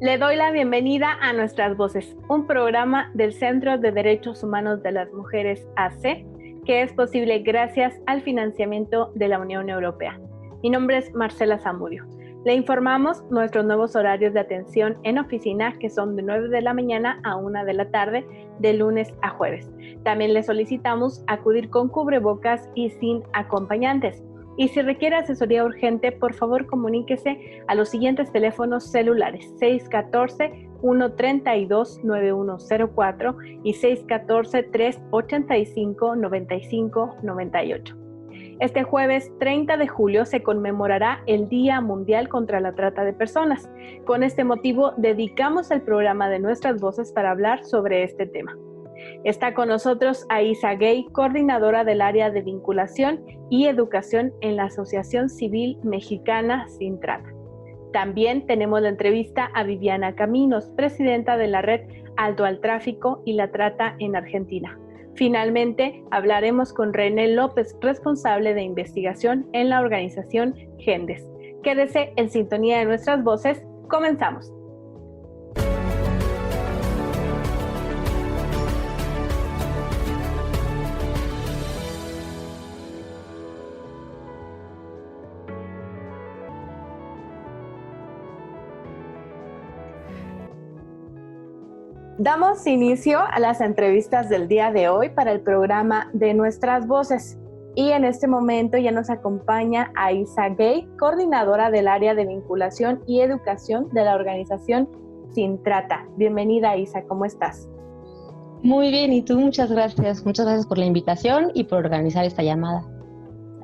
Le doy la bienvenida a Nuestras Voces, un programa del Centro de Derechos Humanos de las Mujeres AC, que es posible gracias al financiamiento de la Unión Europea. Mi nombre es Marcela Zamudio. Le informamos nuestros nuevos horarios de atención en oficina, que son de 9 de la mañana a 1 de la tarde, de lunes a jueves. También le solicitamos acudir con cubrebocas y sin acompañantes. Y si requiere asesoría urgente, por favor comuníquese a los siguientes teléfonos celulares: 614-132-9104 y 614-385-9598. Este jueves 30 de julio se conmemorará el Día Mundial contra la Trata de Personas. Con este motivo, dedicamos el programa de Nuestras Voces para hablar sobre este tema. Está con nosotros Aisa Gay, coordinadora del área de vinculación y educación en la Asociación Civil Mexicana Sin Trata. También tenemos la entrevista a Viviana Caminos, presidenta de la Red Alto al Tráfico y la Trata en Argentina. Finalmente, hablaremos con René López, responsable de investigación en la organización GENDES. Quédese en sintonía de Nuestras Voces. Comenzamos. Damos inicio a las entrevistas del día de hoy para el programa de Nuestras Voces. Y en este momento ya nos acompaña Aisa Gay, coordinadora del área de vinculación y educación de la organización Sin Trata. Bienvenida, Aisa, ¿cómo estás? Muy bien, y tú, muchas gracias. Muchas gracias por la invitación y por organizar esta llamada.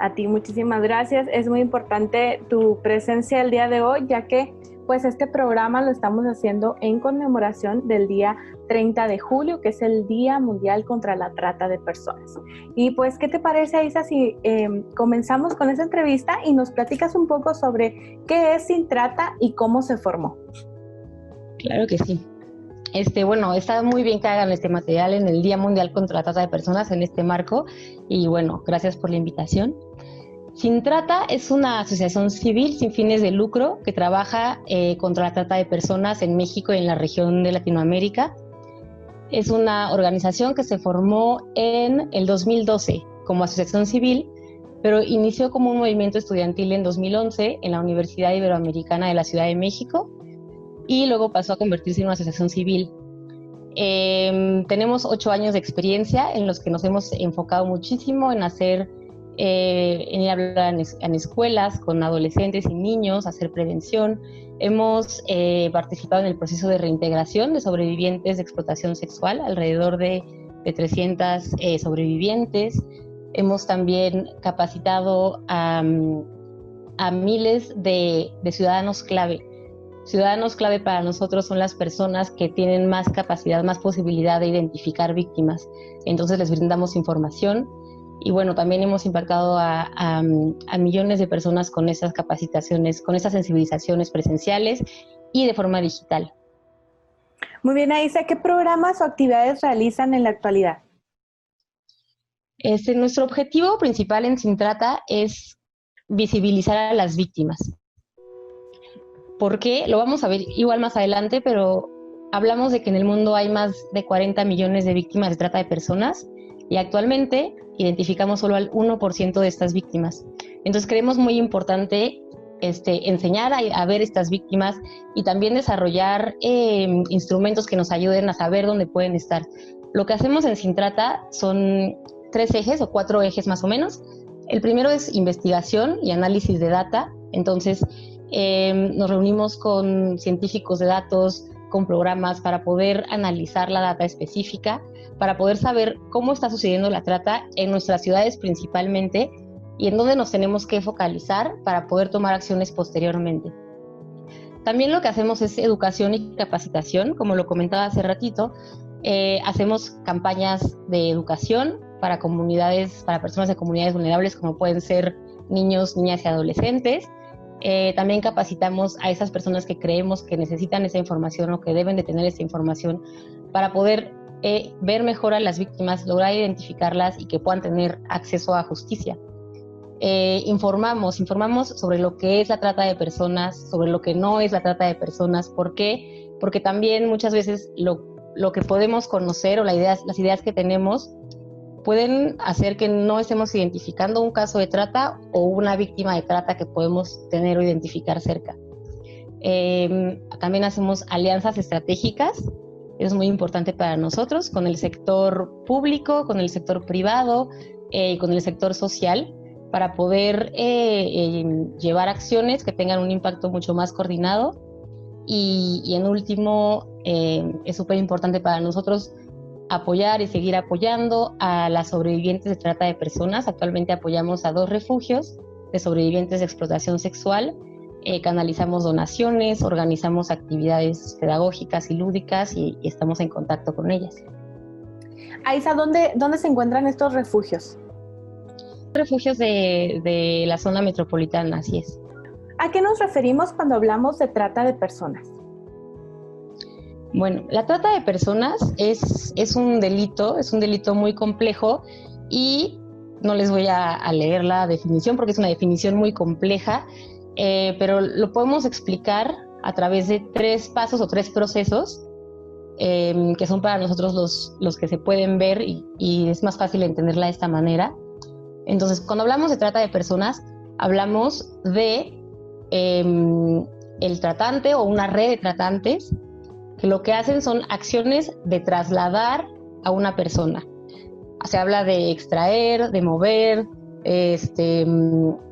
A ti, muchísimas gracias. Es muy importante tu presencia el día de hoy, ya que pues este programa lo estamos haciendo en conmemoración del día 30 de julio, que es el Día Mundial contra la Trata de Personas. Y pues, ¿qué te parece, Aisa, si comenzamos con esa entrevista y nos platicas un poco sobre qué es Sin Trata y cómo se formó? Claro que sí. Bueno, está muy bien que hagan este material en el Día Mundial contra la Trata de Personas en este marco, y bueno, gracias por la invitación. Sin Trata es una asociación civil sin fines de lucro que trabaja contra la trata de personas en México y en la región de Latinoamérica. Es una organización que se formó en el 2012 como asociación civil, pero inició como un movimiento estudiantil en 2011 en la Universidad Iberoamericana de la Ciudad de México y luego pasó a convertirse en una asociación civil. Tenemos 8 años de experiencia en los que nos hemos enfocado muchísimo en en ir a hablar en escuelas con adolescentes y niños, hacer prevención. Hemos participado en el proceso de reintegración de sobrevivientes de explotación sexual, alrededor de 300 sobrevivientes. Hemos también capacitado a miles de ciudadanos clave. Ciudadanos clave para nosotros son las personas que tienen más capacidad, más posibilidad de identificar víctimas. Entonces les brindamos información. Y bueno, también hemos impactado a millones de personas con esas capacitaciones, con esas sensibilizaciones presenciales y de forma digital. Muy bien, Aisa, ¿qué programas o actividades realizan en la actualidad? Nuestro objetivo principal en Sin Trata es visibilizar a las víctimas. Porque lo vamos a ver igual más adelante, pero hablamos de que en el mundo hay más de 40 millones de víctimas de trata de personas y actualmente identificamos solo al 1% de estas víctimas. Entonces creemos muy importante enseñar a ver estas víctimas y también desarrollar instrumentos que nos ayuden a saber dónde pueden estar. Lo que hacemos en Sin Trata son 3 ejes o 4 ejes más o menos. El primero es investigación y análisis de data. Entonces nos reunimos con científicos de datos, con programas para poder analizar la data específica, para poder saber cómo está sucediendo la trata en nuestras ciudades principalmente y en dónde nos tenemos que focalizar para poder tomar acciones posteriormente. También lo que hacemos es educación y capacitación, como lo comentaba hace ratito. Hacemos campañas de educación para comunidades, para personas de comunidades vulnerables, como pueden ser niños, niñas y adolescentes. También capacitamos a esas personas que creemos que necesitan esa información o que deben de tener esa información para poder ver mejor a las víctimas, lograr identificarlas y que puedan tener acceso a justicia. informamos sobre lo que es la trata de personas, sobre lo que no es la trata de personas. ¿Por qué? Porque también muchas veces lo que podemos conocer o las ideas que tenemos pueden hacer que no estemos identificando un caso de trata o una víctima de trata que podemos tener o identificar cerca. También hacemos alianzas estratégicas. Es muy importante para nosotros con el sector público, con el sector privado y con el sector social, para poder llevar acciones que tengan un impacto mucho más coordinado. Y en último, es súper importante para nosotros apoyar y seguir apoyando a las sobrevivientes de trata de personas. Actualmente apoyamos a 2 refugios de sobrevivientes de explotación sexual. Canalizamos donaciones, organizamos actividades pedagógicas y lúdicas y estamos en contacto con ellas. Aiza, ¿dónde se encuentran estos refugios? Refugios de la zona metropolitana, así es. ¿A qué nos referimos cuando hablamos de trata de personas? Bueno, la trata de personas es un delito muy complejo y no les voy a leer la definición porque es una definición muy compleja, pero lo podemos explicar a través de 3 pasos o 3 procesos que son para nosotros los que se pueden ver y es más fácil entenderla de esta manera. Entonces, cuando hablamos de trata de personas, hablamos de el tratante o una red de tratantes que lo que hacen son acciones de trasladar a una persona. Se habla de extraer, de mover,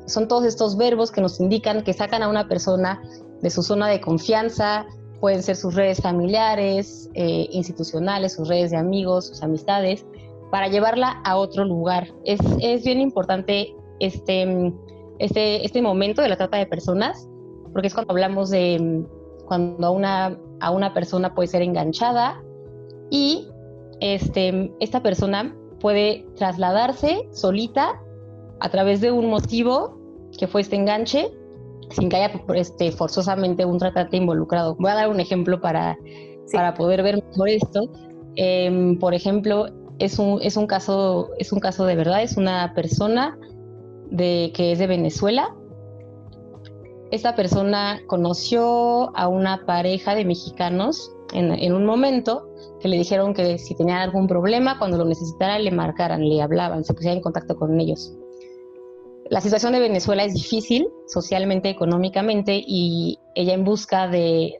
son todos estos verbos que nos indican que sacan a una persona de su zona de confianza, pueden ser sus redes familiares, institucionales, sus redes de amigos, sus amistades, para llevarla a otro lugar. Es bien importante este momento de la trata de personas, porque es cuando hablamos de cuando a una persona puede ser enganchada y esta persona puede trasladarse solita a través de un motivo que fue este enganche, sin que haya forzosamente un tratante involucrado. Voy a dar un ejemplo para poder ver mejor esto. Por ejemplo, es un caso de verdad, es una persona que es de Venezuela. Esta persona conoció a una pareja de mexicanos en un momento que le dijeron que si tenían algún problema, cuando lo necesitaran, le marcaran, le hablaban, se pusieran en contacto con ellos. La situación de Venezuela es difícil socialmente, económicamente, y ella en busca de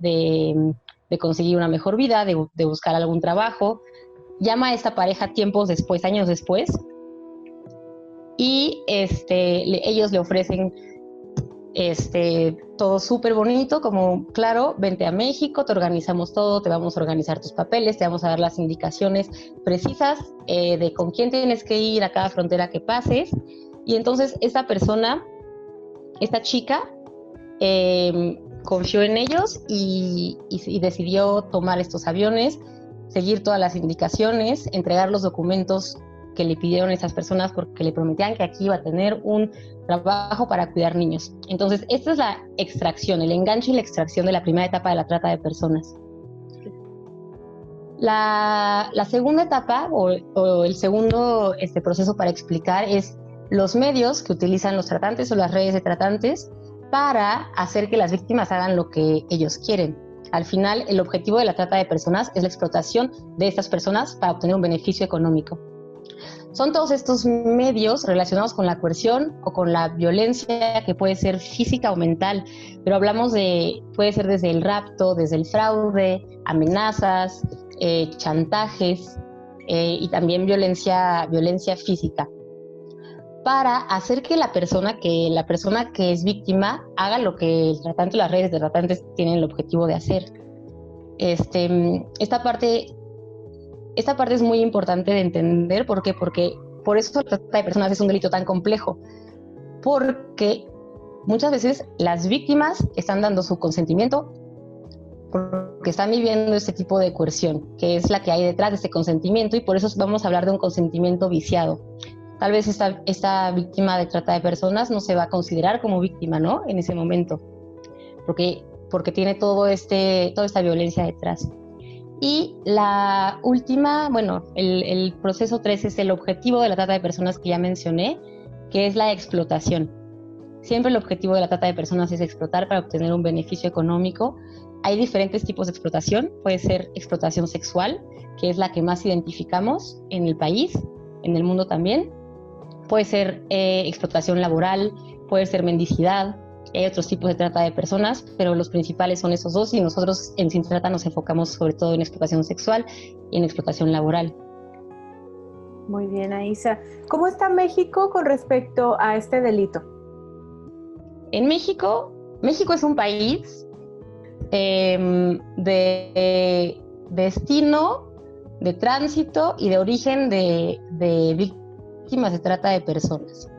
conseguir una mejor vida, de buscar algún trabajo, llama a esta pareja tiempos después, años después, y ellos le ofrecen todo súper bonito, como, claro, vente a México, te organizamos todo, te vamos a organizar tus papeles, te vamos a dar las indicaciones precisas de con quién tienes que ir a cada frontera que pases. Y entonces esta chica, confió en ellos y decidió tomar estos aviones, seguir todas las indicaciones, entregar los documentos que le pidieron esas personas porque le prometían que aquí iba a tener un trabajo para cuidar niños. Entonces, esta es la extracción, el enganche y la extracción de la primera etapa de la trata de personas. La segunda etapa o el segundo proceso para explicar es los medios que utilizan los tratantes o las redes de tratantes para hacer que las víctimas hagan lo que ellos quieren. Al final, el objetivo de la trata de personas es la explotación de estas personas para obtener un beneficio económico. Son todos estos medios relacionados con la coerción o con la violencia, que puede ser física o mental, pero hablamos puede ser desde el rapto, desde el fraude, amenazas, chantajes y también violencia física, para hacer que la persona que es víctima haga lo que el tratante o las redes de tratantes tienen el objetivo de hacer. Esta parte es muy importante de entender. ¿Por qué? Porque por eso la trata de personas es un delito tan complejo, porque muchas veces las víctimas están dando su consentimiento porque están viviendo este tipo de coerción, que es la que hay detrás de este consentimiento, y por eso vamos a hablar de un consentimiento viciado. Tal vez esta víctima de trata de personas no se va a considerar como víctima, ¿no? En ese momento, porque tiene toda esta violencia detrás. Y la última, el proceso 3 es el objetivo de la trata de personas que ya mencioné, que es la explotación. Siempre el objetivo de la trata de personas es explotar para obtener un beneficio económico. Hay diferentes tipos de explotación. Puede ser explotación sexual, que es la que más identificamos en el país, en el mundo también. Puede ser explotación laboral, puede ser mendicidad. Hay otros tipos de trata de personas, pero los principales son esos dos, y nosotros en Sin Trata nos enfocamos sobre todo en explotación sexual y en explotación laboral. Muy bien, Aisa. ¿Cómo está México con respecto a este delito? En México es un país de destino, de tránsito y de origen de víctimas de trata de personas.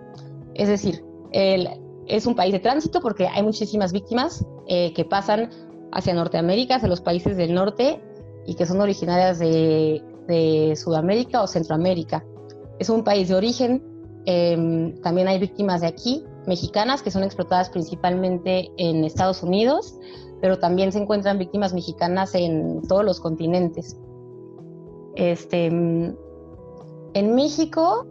Es decir, es un país de tránsito porque hay muchísimas víctimas que pasan hacia Norteamérica, hacia los países del norte, y que son originarias de Sudamérica o Centroamérica. Es un país de origen. También hay víctimas de aquí, mexicanas, que son explotadas principalmente en Estados Unidos, pero también se encuentran víctimas mexicanas en todos los continentes. En México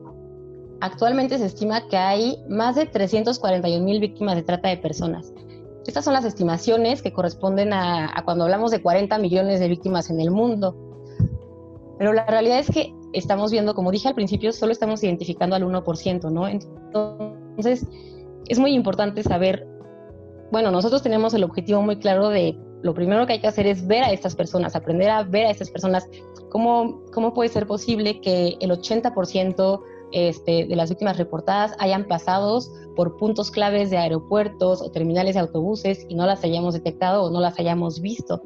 actualmente se estima que hay más de 341,000 víctimas de trata de personas. Estas son las estimaciones que corresponden a cuando hablamos de 40 millones de víctimas en el mundo. Pero la realidad es que estamos viendo, como dije al principio, solo estamos identificando al 1%, ¿no? Entonces, es muy importante saber, bueno, nosotros tenemos el objetivo muy claro de, lo primero que hay que hacer es ver a estas personas, aprender a ver a estas personas. ¿Cómo puede ser posible que el 80% de las víctimas reportadas hayan pasado por puntos claves de aeropuertos o terminales de autobuses y no las hayamos detectado o no las hayamos visto?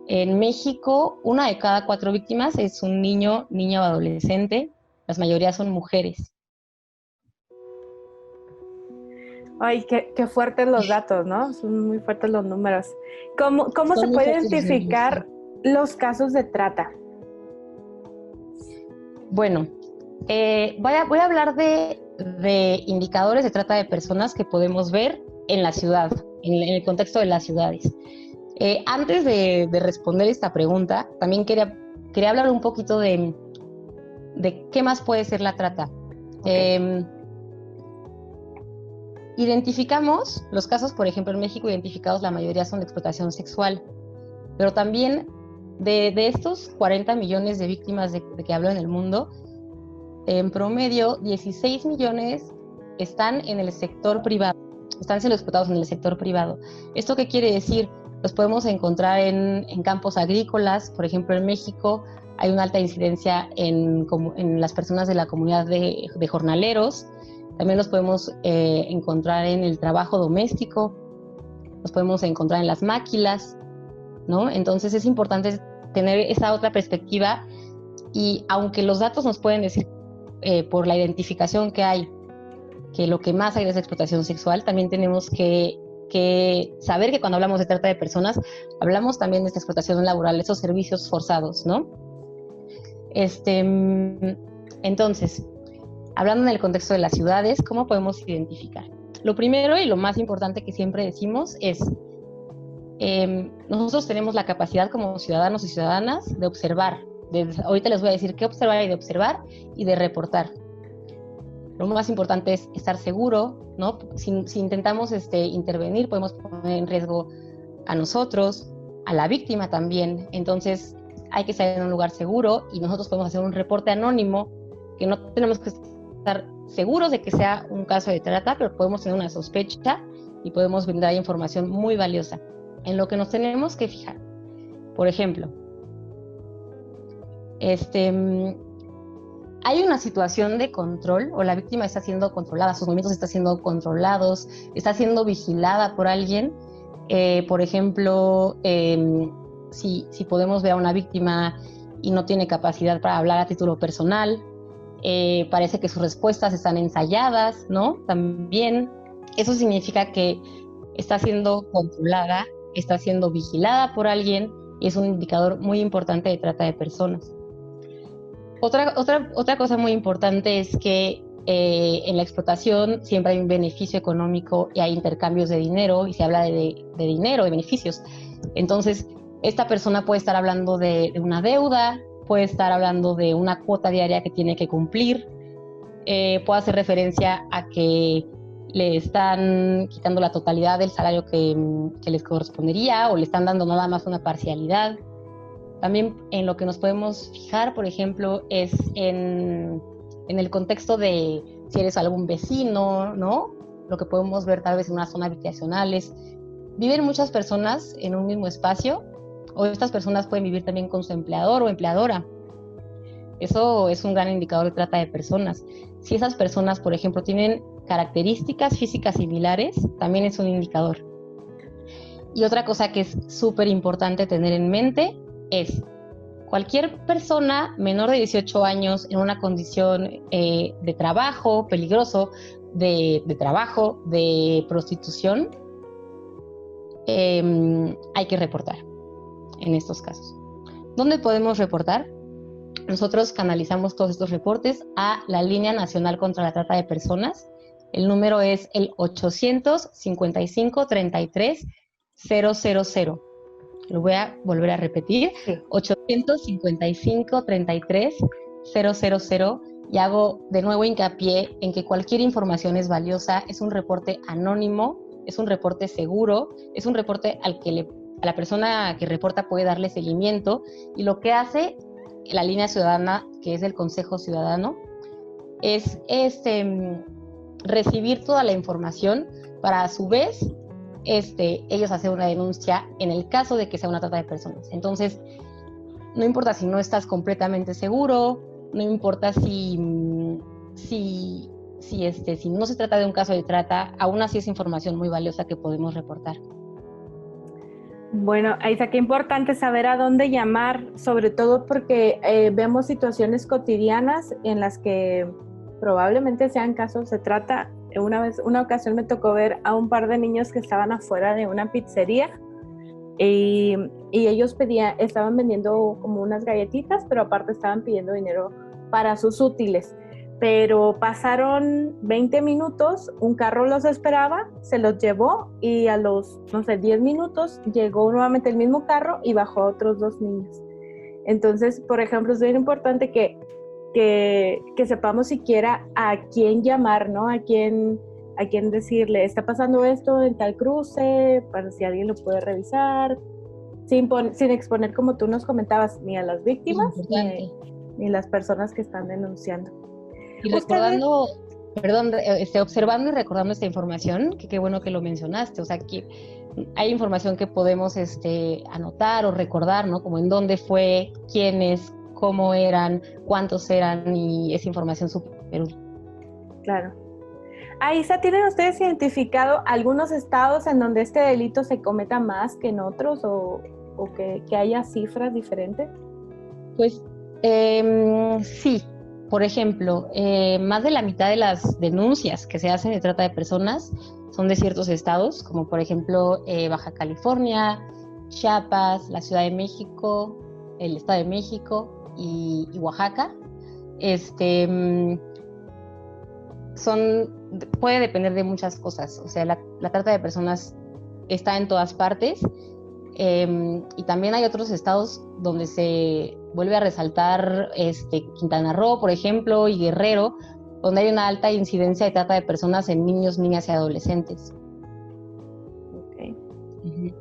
En México, 1 de cada 4 víctimas es un niño, niña o adolescente. La mayoría son mujeres. Ay, qué fuertes los datos, ¿no? Son muy fuertes los números. ¿Cómo se puede identificar los casos de trata? Bueno, voy a hablar de indicadores de trata de personas que podemos ver en la ciudad, en el contexto de las ciudades. Antes de responder esta pregunta, también quería hablar un poquito de qué más puede ser la trata. Okay. Identificamos los casos, por ejemplo, en México identificados, la mayoría son de explotación sexual, pero también de estos 40 millones de víctimas de que hablo en el mundo, en promedio 16 millones están en el sector privado, están siendo explotados en el sector privado. ¿Esto qué quiere decir? Los podemos encontrar en campos agrícolas. Por ejemplo, en México hay una alta incidencia en las personas de la comunidad de jornaleros. También los podemos encontrar en el trabajo doméstico, los podemos encontrar en las máquinas, ¿no? Entonces es importante tener esa otra perspectiva, y aunque los datos nos pueden decir por la identificación que hay, que lo que más hay es explotación sexual, también tenemos que saber que cuando hablamos de trata de personas, hablamos también de esta explotación laboral, esos servicios forzados, ¿no? Entonces, hablando en el contexto de las ciudades, ¿cómo podemos identificar? Lo primero y lo más importante que siempre decimos es, nosotros tenemos la capacidad como ciudadanos y ciudadanas de observar. Ahorita les voy a decir qué observar y de reportar. Lo más importante es estar seguro, ¿no? Si intentamos intervenir, podemos poner en riesgo a nosotros, a la víctima también. Entonces, hay que estar en un lugar seguro, y nosotros podemos hacer un reporte anónimo, que no tenemos que estar seguros de que sea un caso de trata, pero podemos tener una sospecha y podemos brindar información muy valiosa. En lo que nos tenemos que fijar, por ejemplo, hay una situación de control, o la víctima está siendo controlada, sus movimientos están siendo controlados, está siendo vigilada por alguien. Por ejemplo, si podemos ver a una víctima y no tiene capacidad para hablar a título personal, parece que sus respuestas están ensayadas, ¿no? También eso significa que está siendo controlada, está siendo vigilada por alguien, y es un indicador muy importante de trata de personas. Otra cosa muy importante es que en la explotación siempre hay un beneficio económico y hay intercambios de dinero, y se habla de dinero, de beneficios. Entonces, esta persona puede estar hablando de una deuda, puede estar hablando de una cuota diaria que tiene que cumplir. puede hacer referencia a que le están quitando la totalidad del salario que les correspondería o le están dando nada más una parcialidad. También en lo que nos podemos fijar, por ejemplo, es en el contexto de si eres algún vecino, ¿no? Lo que podemos ver tal vez en una zona habitacional es, viven muchas personas en un mismo espacio, o estas personas pueden vivir también con su empleador o empleadora. Eso es un gran indicador de trata de personas. Si esas personas, por ejemplo, tienen características físicas similares, también es un indicador. Y otra cosa que es súper importante tener en mente es cualquier persona menor de 18 años en una condición de trabajo peligroso, de trabajo, de prostitución, hay que reportar en estos casos. ¿Dónde podemos reportar? Nosotros canalizamos todos estos reportes a la Línea Nacional contra la Trata de Personas. El número es el 855-33-000. Lo voy a volver a repetir. Sí. 855-33-000. Y hago de nuevo hincapié en que cualquier información es valiosa. Es un reporte anónimo, es un reporte seguro, es un reporte a la persona que reporta puede darle seguimiento. Y lo que hace la línea ciudadana, que es el Consejo Ciudadano, es recibir toda la información para a su vez ellos hacer una denuncia en el caso de que sea una trata de personas. Entonces, no importa si no estás completamente seguro, no importa si no se trata de un caso de trata, aún así es información muy valiosa que podemos reportar. Bueno, Aiza, qué importante saber a dónde llamar, sobre todo porque vemos situaciones cotidianas en las que probablemente sean casos de trata. Una ocasión me tocó ver a un par de niños que estaban afuera de una pizzería y ellos estaban vendiendo como unas galletitas, pero aparte estaban pidiendo dinero para sus útiles. Pero pasaron 20 minutos, un carro los esperaba, se los llevó y a los, 10 minutos llegó nuevamente el mismo carro y bajó a otros 2 niños. Entonces, por ejemplo, es bien importante que sepamos siquiera a quién llamar, ¿no? A quién decirle, está pasando esto en tal cruce, para si alguien lo puede revisar, sin exponer, como tú nos comentabas, ni a las víctimas ni las personas que están denunciando. Y recordando, observando y recordando esta información, que qué bueno que lo mencionaste, o sea, que hay información que podemos anotar o recordar, ¿no? Como en dónde fue, quiénes, cómo eran, cuántos eran, y esa información súper útil. Claro. Aiza, ¿tienen ustedes identificado algunos estados en donde este delito se cometa más que en otros o que haya cifras diferentes? Pues sí. Por ejemplo, más de la mitad de las denuncias que se hacen de trata de personas son de ciertos estados, como por ejemplo Baja California, Chiapas, la Ciudad de México, el Estado de México y Oaxaca. Puede depender de muchas cosas. O sea, la trata de personas está en todas partes. Y también hay otros estados donde se vuelve a resaltar Quintana Roo, por ejemplo, y Guerrero, donde hay una alta incidencia de trata de personas en niños, niñas y adolescentes. Okay. Uh-huh.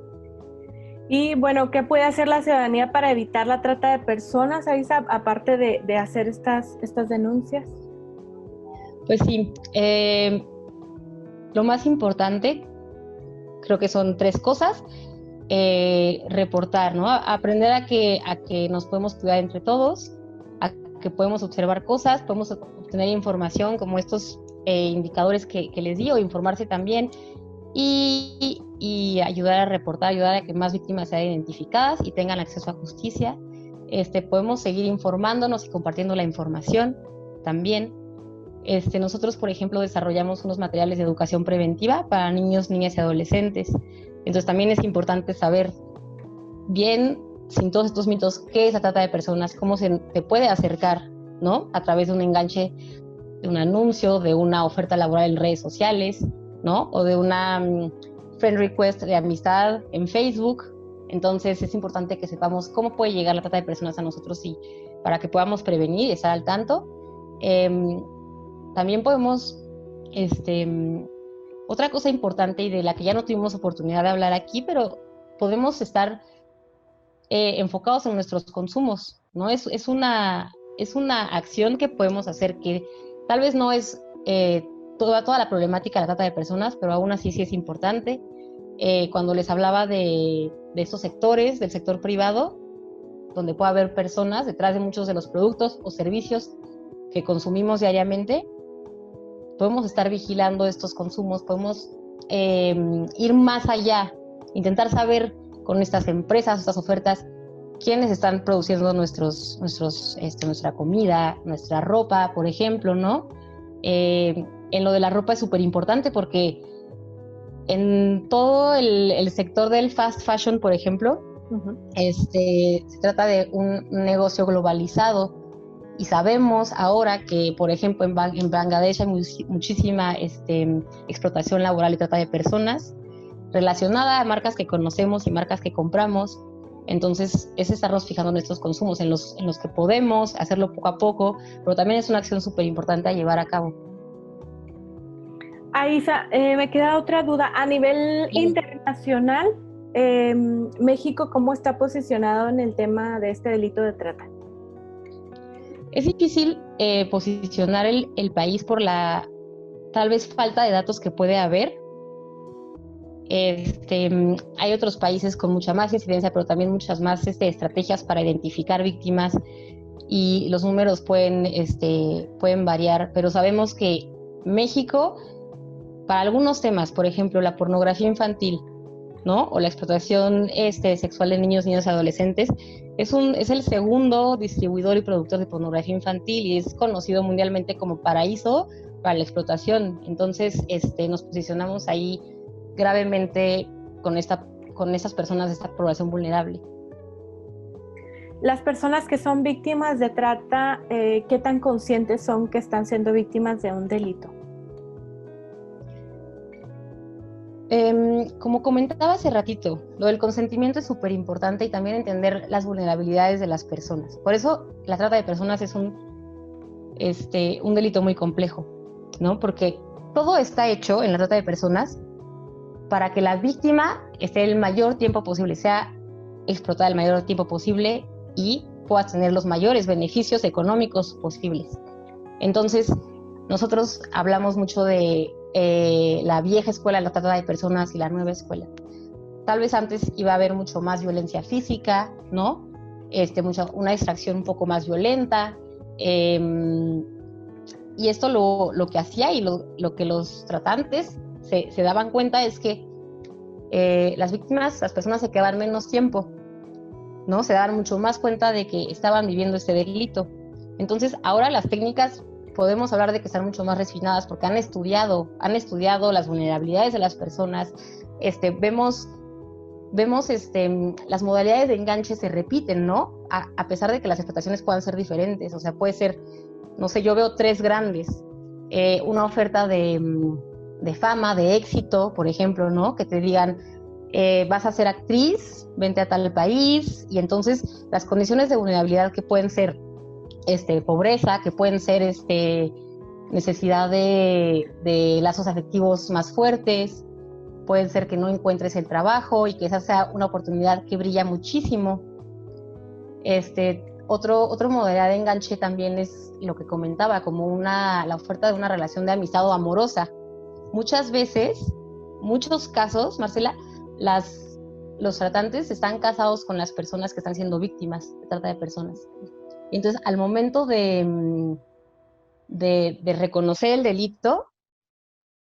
Y bueno, ¿qué puede hacer la ciudadanía para evitar la trata de personas, Aiza, aparte de hacer estas denuncias? Pues sí, lo más importante creo que son 3 cosas. Reportar, ¿no? Aprender a que nos podemos cuidar entre todos, a que podemos observar cosas, podemos obtener información como estos indicadores que les di, o informarse también, y ayudar a reportar, ayudar a que más víctimas sean identificadas y tengan acceso a justicia. Podemos seguir informándonos y compartiendo la información también. Nosotros, por ejemplo, desarrollamos unos materiales de educación preventiva para niños, niñas y adolescentes. Entonces también es importante saber bien, sin todos estos mitos, qué es la trata de personas, cómo se te puede acercar, ¿no? A través de un enganche, de un anuncio, de una oferta laboral en redes sociales, ¿no? O de una friend request de amistad en Facebook. Entonces es importante que sepamos cómo puede llegar la trata de personas a nosotros, y para que podamos prevenir y estar al tanto. también podemos, otra cosa importante y de la que ya no tuvimos oportunidad de hablar aquí, pero podemos estar enfocados en nuestros consumos, ¿no? Es una acción que podemos hacer que tal vez no es toda la problemática de la trata de personas, pero aún así sí es importante. Cuando les hablaba de estos sectores, del sector privado, donde puede haber personas detrás de muchos de los productos o servicios que consumimos diariamente, podemos estar vigilando estos consumos, podemos ir más allá, intentar saber con estas empresas, estas ofertas, quiénes están produciendo nuestra comida, nuestra ropa, por ejemplo, ¿no? En lo de la ropa es súper importante porque en todo el sector del fast fashion, por ejemplo, se trata de un negocio globalizado y sabemos ahora que, por ejemplo, en Bangladesh hay muchísima explotación laboral y trata de personas relacionada a marcas que conocemos y marcas que compramos. Entonces es estarnos fijando en nuestros consumos, en los que podemos hacerlo poco a poco, pero también es una acción súper importante a llevar a cabo. Aisa, me queda otra duda. A nivel internacional, México, ¿cómo está posicionado en el tema de este delito de trata? Es difícil posicionar el país por la tal vez falta de datos que puede haber. Hay otros países con mucha más incidencia, pero también muchas más estrategias para identificar víctimas y los números pueden variar, pero sabemos que México, para algunos temas, por ejemplo, la pornografía infantil, ¿no? O la explotación sexual de niños, niñas y adolescentes, es el segundo distribuidor y productor de pornografía infantil y es conocido mundialmente como paraíso para la explotación. Entonces, nos posicionamos ahí gravemente con esas personas de esta población vulnerable. Las personas que son víctimas de trata, ¿qué tan conscientes son que están siendo víctimas de un delito? Como comentaba hace ratito, lo del consentimiento es súper importante y también entender las vulnerabilidades de las personas. Por eso la trata de personas es un delito muy complejo, ¿no? Porque todo está hecho en la trata de personas para que la víctima esté el mayor tiempo posible, sea explotada el mayor tiempo posible y pueda tener los mayores beneficios económicos posibles. Entonces, nosotros hablamos mucho de la vieja escuela de la trata de personas y la nueva escuela. Tal vez antes iba a haber mucho más violencia física, ¿no? Una extracción un poco más violenta, y esto lo que hacía y lo que los tratantes se daban cuenta es que las víctimas, las personas se quedaban menos tiempo, ¿no? Se daban mucho más cuenta de que estaban viviendo este delito. Entonces, ahora las técnicas podemos hablar de que están mucho más refinadas porque han estudiado las vulnerabilidades de las personas. Vemos las modalidades de enganche se repiten, ¿no? A pesar de que las explotaciones puedan ser diferentes. O sea, puede ser, no sé, yo veo tres grandes. Una oferta de fama, de éxito, por ejemplo, ¿no? Que te digan, vas a ser actriz, vente a tal país, y entonces las condiciones de vulnerabilidad que pueden ser pobreza, que pueden ser necesidad de lazos afectivos más fuertes, pueden ser que no encuentres el trabajo y que esa sea una oportunidad que brilla muchísimo. Otra modalidad de enganche también es lo que comentaba, como la oferta de una relación de amistad o amorosa. Muchas veces, muchos casos, Marcela, los tratantes están casados con las personas que están siendo víctimas de trata de personas. Entonces, al momento de reconocer el delito,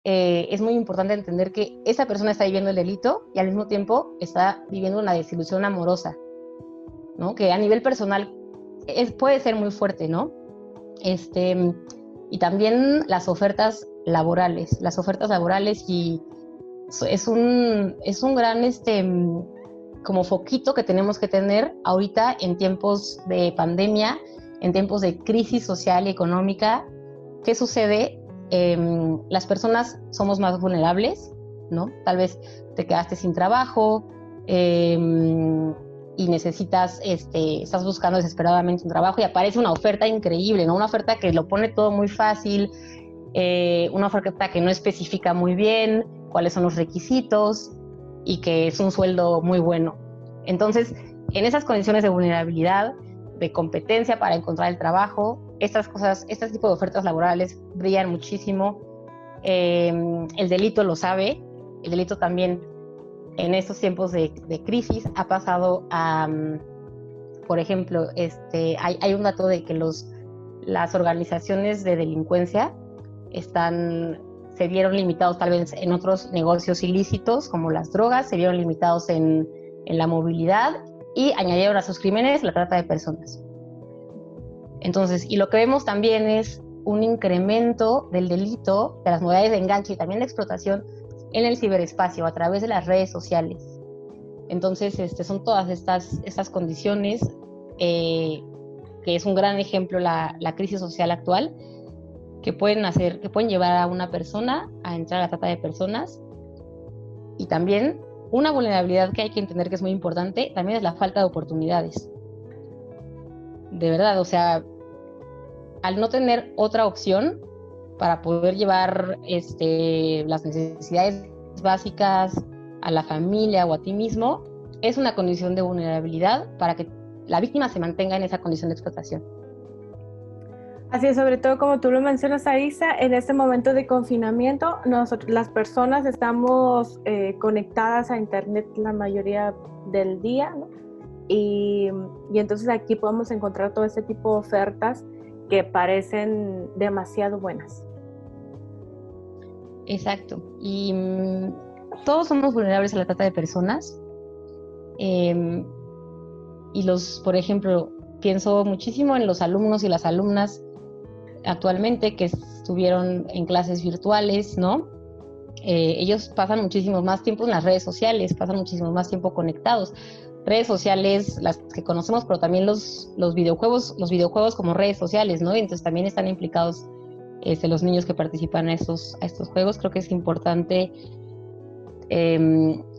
es muy importante entender que esa persona está viviendo el delito y al mismo tiempo está viviendo una desilusión amorosa, ¿no? Que a nivel personal puede ser muy fuerte, ¿no? Y también las ofertas laborales y es un gran como foquito que tenemos que tener ahorita en tiempos de pandemia, en tiempos de crisis social y económica. ¿Qué sucede? Las personas somos más vulnerables, ¿no? Tal vez te quedaste sin trabajo y necesitas, estás buscando desesperadamente un trabajo y aparece una oferta increíble, ¿no? Una oferta que lo pone todo muy fácil una oferta que no especifica muy bien cuáles son los requisitos y que es un sueldo muy bueno. Entonces, en esas condiciones de vulnerabilidad, de competencia para encontrar el trabajo, estas cosas, este tipo de ofertas laborales brillan muchísimo. El delito lo sabe, el delito también en estos tiempos de crisis ha pasado a, por ejemplo, hay un dato de que las organizaciones de delincuencia se vieron limitados tal vez en otros negocios ilícitos como las drogas, se vieron limitados en la movilidad y añadieron a sus crímenes la trata de personas. Entonces, y lo que vemos también es un incremento del delito, de las modalidades de enganche y también de explotación en el ciberespacio a través de las redes sociales. Entonces, son todas estas condiciones que es un gran ejemplo la crisis social actual, que pueden llevar a una persona a entrar a la trata de personas. Y también una vulnerabilidad que hay que entender que es muy importante también es la falta de oportunidades. De verdad, o sea, al no tener otra opción para poder llevar las necesidades básicas a la familia o a ti mismo, es una condición de vulnerabilidad para que la víctima se mantenga en esa condición de explotación. Así es, sobre todo como tú lo mencionas, Aisa, en este momento de confinamiento, las personas estamos conectadas a internet la mayoría del día, ¿no? Y entonces aquí podemos encontrar todo este tipo de ofertas que parecen demasiado buenas. Exacto. Y todos somos vulnerables a la trata de personas. Y por ejemplo, pienso muchísimo en los alumnos y las alumnas actualmente que estuvieron en clases virtuales, ¿no? Ellos pasan muchísimo más tiempo en las redes sociales, pasan muchísimo más tiempo conectados. Redes sociales, las que conocemos, pero también los videojuegos como redes sociales, ¿no? Y entonces también están implicados los niños que participan a estos juegos. Creo que es importante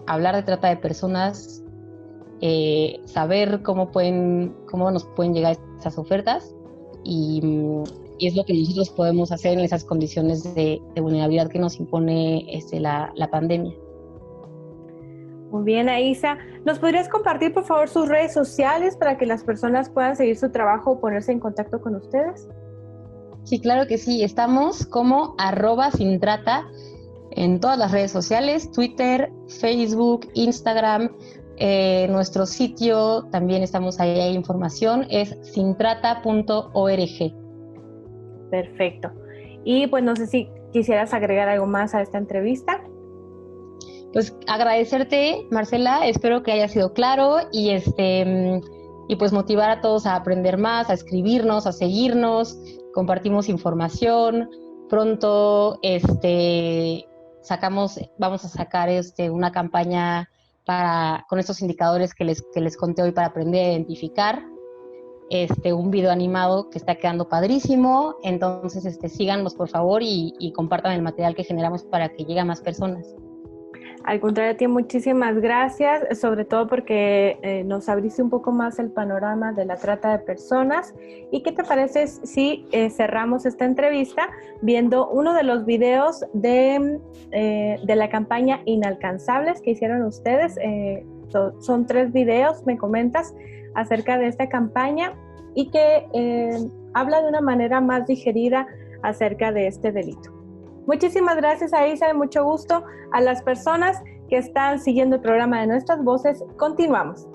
hablar de trata de personas, saber cómo nos pueden llegar esas ofertas y es lo que nosotros podemos hacer en esas condiciones de vulnerabilidad que nos impone la pandemia. Muy bien, Aisa. ¿Nos podrías compartir, por favor, sus redes sociales para que las personas puedan seguir su trabajo o ponerse en contacto con ustedes? Sí, claro que sí. Estamos como @sintrata en todas las redes sociales, Twitter, Facebook, Instagram. Nuestro sitio, también estamos ahí, hay información, es sintrata.org. Perfecto. Y pues no sé si quisieras agregar algo más a esta entrevista. Pues agradecerte, Marcela, espero que haya sido claro y pues motivar a todos a aprender más, a escribirnos, a seguirnos, compartimos información. Pronto vamos a sacar una campaña con estos indicadores que les conté hoy para aprender a identificar. Un video animado que está quedando padrísimo, entonces síganos por favor y compartan el material que generamos para que llegue a más personas. Al contrario, a ti muchísimas gracias, sobre todo porque nos abriste un poco más el panorama de la trata de personas. ¿Y qué te parece si cerramos esta entrevista viendo uno de los videos de la campaña Inalcanzables que hicieron ustedes? Son 3 videos, me comentas, acerca de esta campaña y que habla de una manera más digerida acerca de este delito. Muchísimas gracias, Aisa, de mucho gusto. A las personas que están siguiendo el programa de Nuestras Voces, continuamos.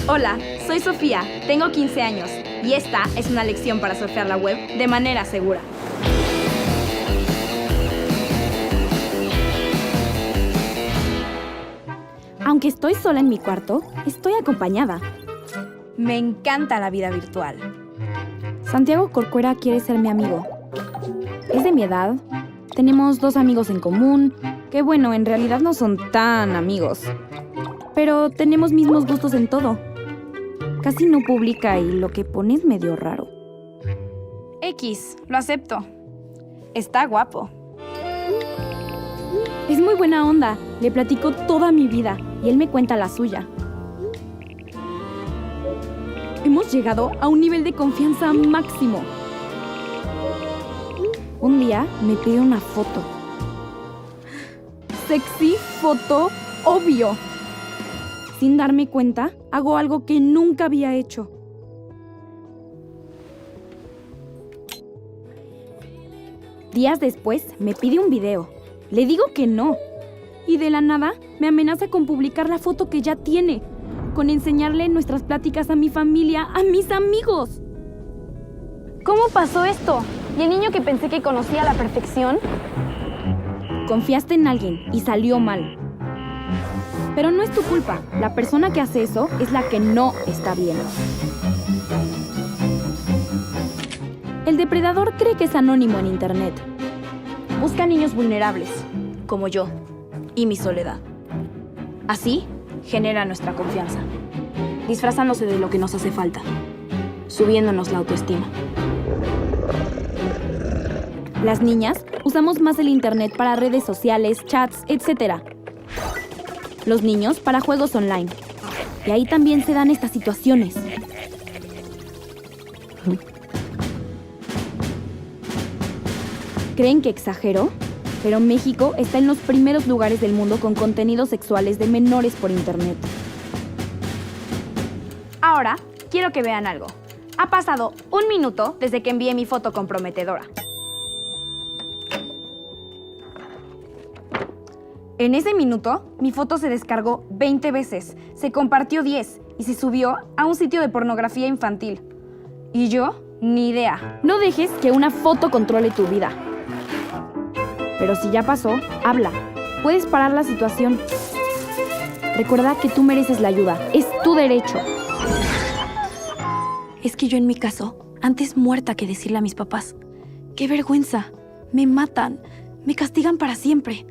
Hola, soy Sofía, tengo 15 años y esta es una lección para surfear la web de manera segura. Aunque estoy sola en mi cuarto, estoy acompañada. Me encanta la vida virtual. Santiago Corcuera quiere ser mi amigo. Es de mi edad, tenemos 2 amigos en común, que bueno, en realidad no son tan amigos. Pero tenemos mismos gustos en todo. Casi no publica y lo que pone es medio raro. X, lo acepto. Está guapo. Es muy buena onda, le platico toda mi vida y él me cuenta la suya. Hemos llegado a un nivel de confianza máximo. Un día me pidió una foto. Sexy foto, obvio. Sin darme cuenta, hago algo que nunca había hecho. Días después, me pide un video. Le digo que no. Y de la nada, me amenaza con publicar la foto que ya tiene, con enseñarle nuestras pláticas a mi familia, a mis amigos. ¿Cómo pasó esto? ¿Y el niño que pensé que conocía a la perfección? Confiaste en alguien y salió mal. Pero no es tu culpa. La persona que hace eso es la que no está bien. El depredador cree que es anónimo en internet. Busca niños vulnerables, como yo, y mi soledad. Así genera nuestra confianza, disfrazándose de lo que nos hace falta, subiéndonos la autoestima. Las niñas usamos más el internet para redes sociales, chats, etc. Los niños para juegos online. Y ahí también se dan estas situaciones. ¿Creen que exagero? Pero México está en los primeros lugares del mundo con contenidos sexuales de menores por internet. Ahora, quiero que vean algo. Ha pasado 1 minuto desde que envié mi foto comprometedora. En ese minuto, mi foto se descargó 20 veces, se compartió 10 y se subió a un sitio de pornografía infantil. Y yo, ni idea. No dejes que una foto controle tu vida. Pero si ya pasó, habla. Puedes parar la situación. Recuerda que tú mereces la ayuda. Es tu derecho. Es que yo en mi caso, antes muerta que decirle a mis papás. ¡Qué vergüenza! Me matan. Me castigan para siempre.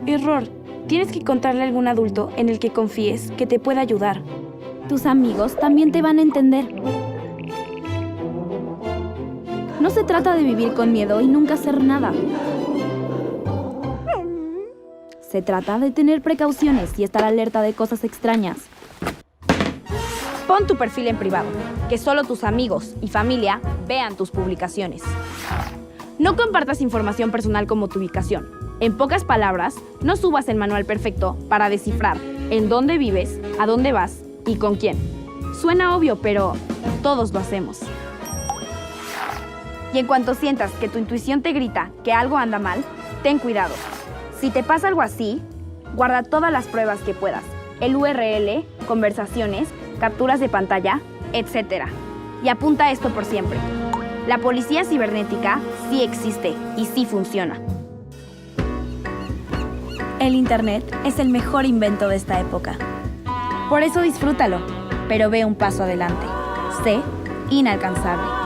Error. Tienes que contarle a algún adulto en el que confíes que te pueda ayudar. Tus amigos también te van a entender. No se trata de vivir con miedo y nunca hacer nada. Se trata de tener precauciones y estar alerta de cosas extrañas. Pon tu perfil en privado, que solo tus amigos y familia vean tus publicaciones. No compartas información personal como tu ubicación. En pocas palabras, no subas el manual perfecto para descifrar en dónde vives, a dónde vas y con quién. Suena obvio, pero todos lo hacemos. Y en cuanto sientas que tu intuición te grita que algo anda mal, ten cuidado. Si te pasa algo así, guarda todas las pruebas que puedas. El URL, conversaciones, capturas de pantalla, etc. Y apunta esto por siempre. La policía cibernética sí existe y sí funciona. El internet es el mejor invento de esta época. Por eso disfrútalo, pero ve un paso adelante. Sé inalcanzable.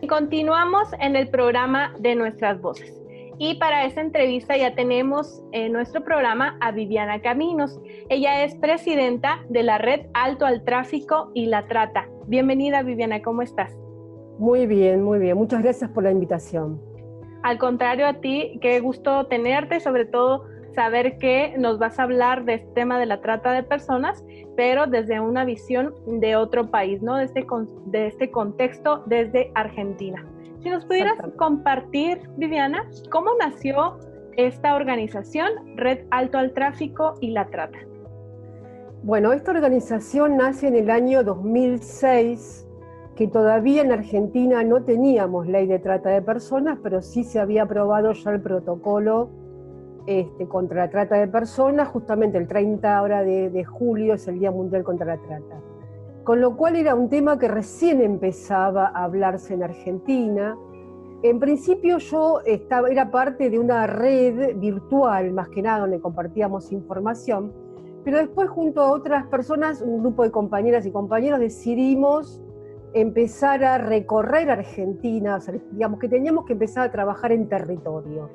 Continuamos en el programa de Nuestras Voces. Y para esta entrevista ya tenemos en nuestro programa a Viviana Caminos. Ella es presidenta de la Red Alto al Tráfico y la Trata. Bienvenida, Viviana, ¿cómo estás? Muy bien, muy bien. Muchas gracias por la invitación. Al contrario a ti, qué gusto tenerte, sobre todo saber que nos vas a hablar de este tema de la trata de personas, pero desde una visión de otro país, ¿no? De este contexto desde Argentina. Si nos pudieras compartir, Viviana, ¿cómo nació esta organización, Red Alto al Tráfico y la Trata? Bueno, esta organización nace en el año 2006, que todavía en Argentina no teníamos ley de trata de personas, pero sí se había aprobado ya el protocolo contra la trata de personas. Justamente el 30 ahora de julio es el Día Mundial contra la Trata. Con lo cual era un tema que recién empezaba a hablarse en Argentina, En principio yo era parte de una red virtual, más que nada, donde compartíamos información, pero después junto a otras personas, un grupo de compañeras y compañeros, decidimos empezar a recorrer Argentina, o sea, digamos que teníamos que empezar a trabajar en territorio,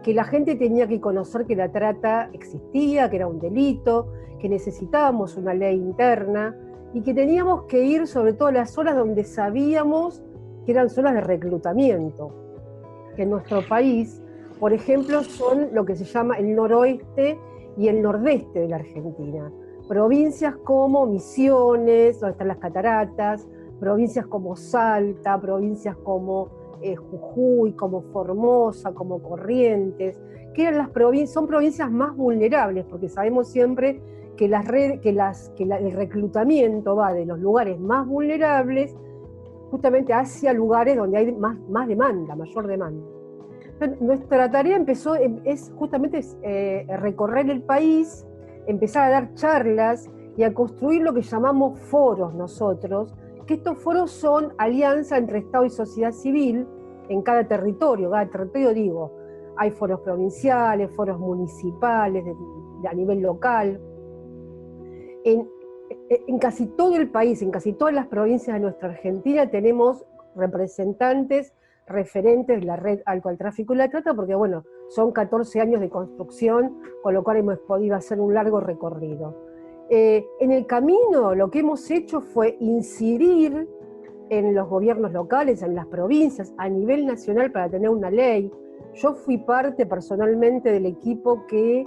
que la gente tenía que conocer que la trata existía, que era un delito, que necesitábamos una ley interna y que teníamos que ir sobre todo a las zonas donde sabíamos que eran zonas de reclutamiento, que en nuestro país, por ejemplo, son lo que se llama el noroeste y el nordeste de la Argentina. Provincias como Misiones, donde están las cataratas, provincias como Salta, provincias como Jujuy, como Formosa, como Corrientes, que eran son provincias más vulnerables, porque sabemos siempre que el reclutamiento va de los lugares más vulnerables justamente hacia lugares donde hay más demanda, mayor demanda. Entonces, nuestra tarea es justamente recorrer el país, empezar a dar charlas y a construir lo que llamamos foros nosotros, que estos foros son alianza entre Estado y sociedad civil en cada territorio. Cada territorio, digo, hay foros provinciales, foros municipales, a nivel local. En casi todo el país, en casi todas las provincias de nuestra Argentina tenemos representantes, referentes de la red al tráfico y la trata, porque bueno, son 14 años de construcción, con lo cual hemos podido hacer un largo recorrido. En el camino lo que hemos hecho fue incidir en los gobiernos locales, en las provincias, a nivel nacional para tener una ley. Yo fui parte personalmente del equipo que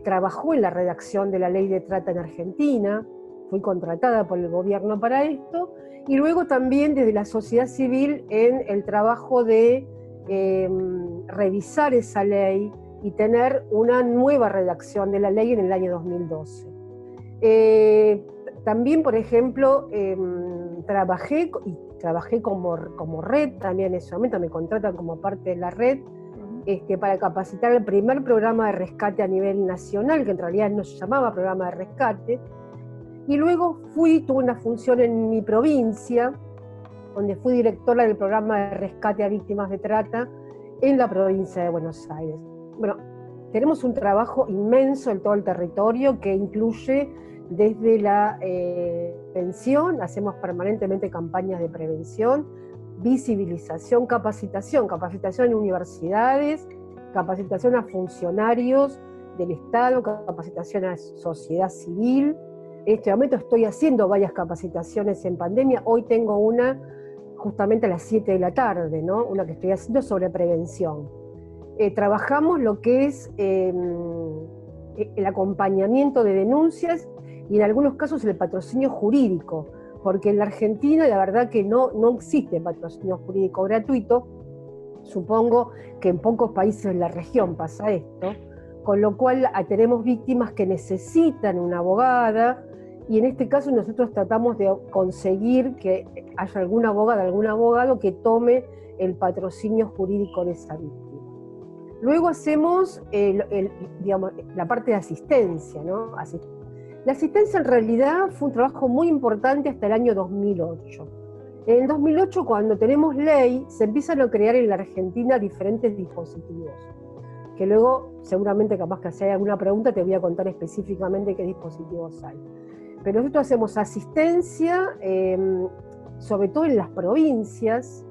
trabajó en la redacción de la ley de trata en Argentina, fui contratada por el gobierno para esto, y luego también desde la sociedad civil en el trabajo de revisar esa ley y tener una nueva redacción de la ley en el año 2012. También, por ejemplo, trabajé como red, también en ese momento me contratan como parte de la red, para capacitar el primer programa de rescate a nivel nacional, que en realidad no se llamaba programa de rescate, y luego tuve una función en mi provincia, donde fui directora del programa de rescate a víctimas de trata en la provincia de Buenos Aires. Bueno, tenemos un trabajo inmenso en todo el territorio que incluye desde la prevención, hacemos permanentemente campañas de prevención, visibilización, capacitación en universidades, capacitación a funcionarios del Estado, capacitación a sociedad civil. En este momento estoy haciendo varias capacitaciones en pandemia. Hoy tengo una justamente a las 7 de la tarde, ¿no? Una que estoy haciendo sobre prevención. Trabajamos lo que es el acompañamiento de denuncias y en algunos casos el patrocinio jurídico, porque en la Argentina la verdad que no existe patrocinio jurídico gratuito. Supongo que en pocos países de la región pasa esto, con lo cual tenemos víctimas que necesitan una abogada, y en este caso nosotros tratamos de conseguir que haya alguna abogada, algún abogado que tome el patrocinio jurídico de esa víctima. Luego hacemos la parte de asistencia, ¿no? La asistencia en realidad fue un trabajo muy importante hasta el año 2008. En el 2008, cuando tenemos ley, se empiezan a crear en la Argentina diferentes dispositivos, que luego seguramente capaz que si hay alguna pregunta te voy a contar específicamente qué dispositivos hay. Pero nosotros hacemos asistencia, sobre todo en las provincias,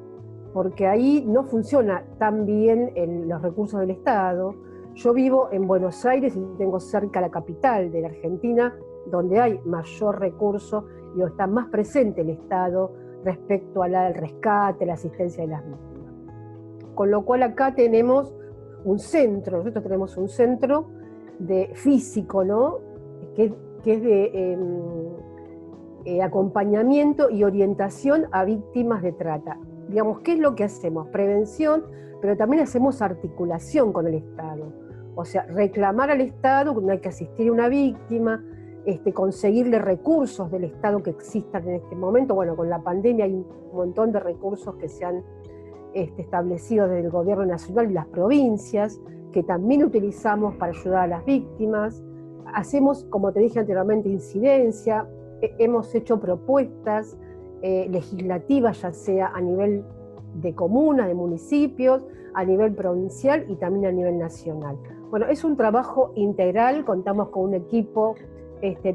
porque ahí no funciona tan bien los recursos del Estado. Yo vivo en Buenos Aires y tengo cerca la capital de la Argentina, donde hay mayor recurso y donde está más presente el Estado respecto al rescate, la asistencia de las víctimas. Con lo cual acá tenemos un centro, nosotros tenemos un centro físico, ¿no? que es de acompañamiento y orientación a víctimas de trata. Digamos, ¿qué es lo que hacemos? Prevención, pero también hacemos articulación con el Estado. O sea, reclamar al Estado cuando hay que asistir a una víctima, conseguirle recursos del Estado que existan en este momento. Bueno, con la pandemia hay un montón de recursos que se han establecido desde el gobierno nacional y las provincias, que también utilizamos para ayudar a las víctimas. Hacemos, como te dije anteriormente, incidencia, hemos hecho propuestas legislativas, ya sea a nivel de comunas, de municipios, a nivel provincial y también a nivel nacional. Bueno, es un trabajo integral, contamos con un equipo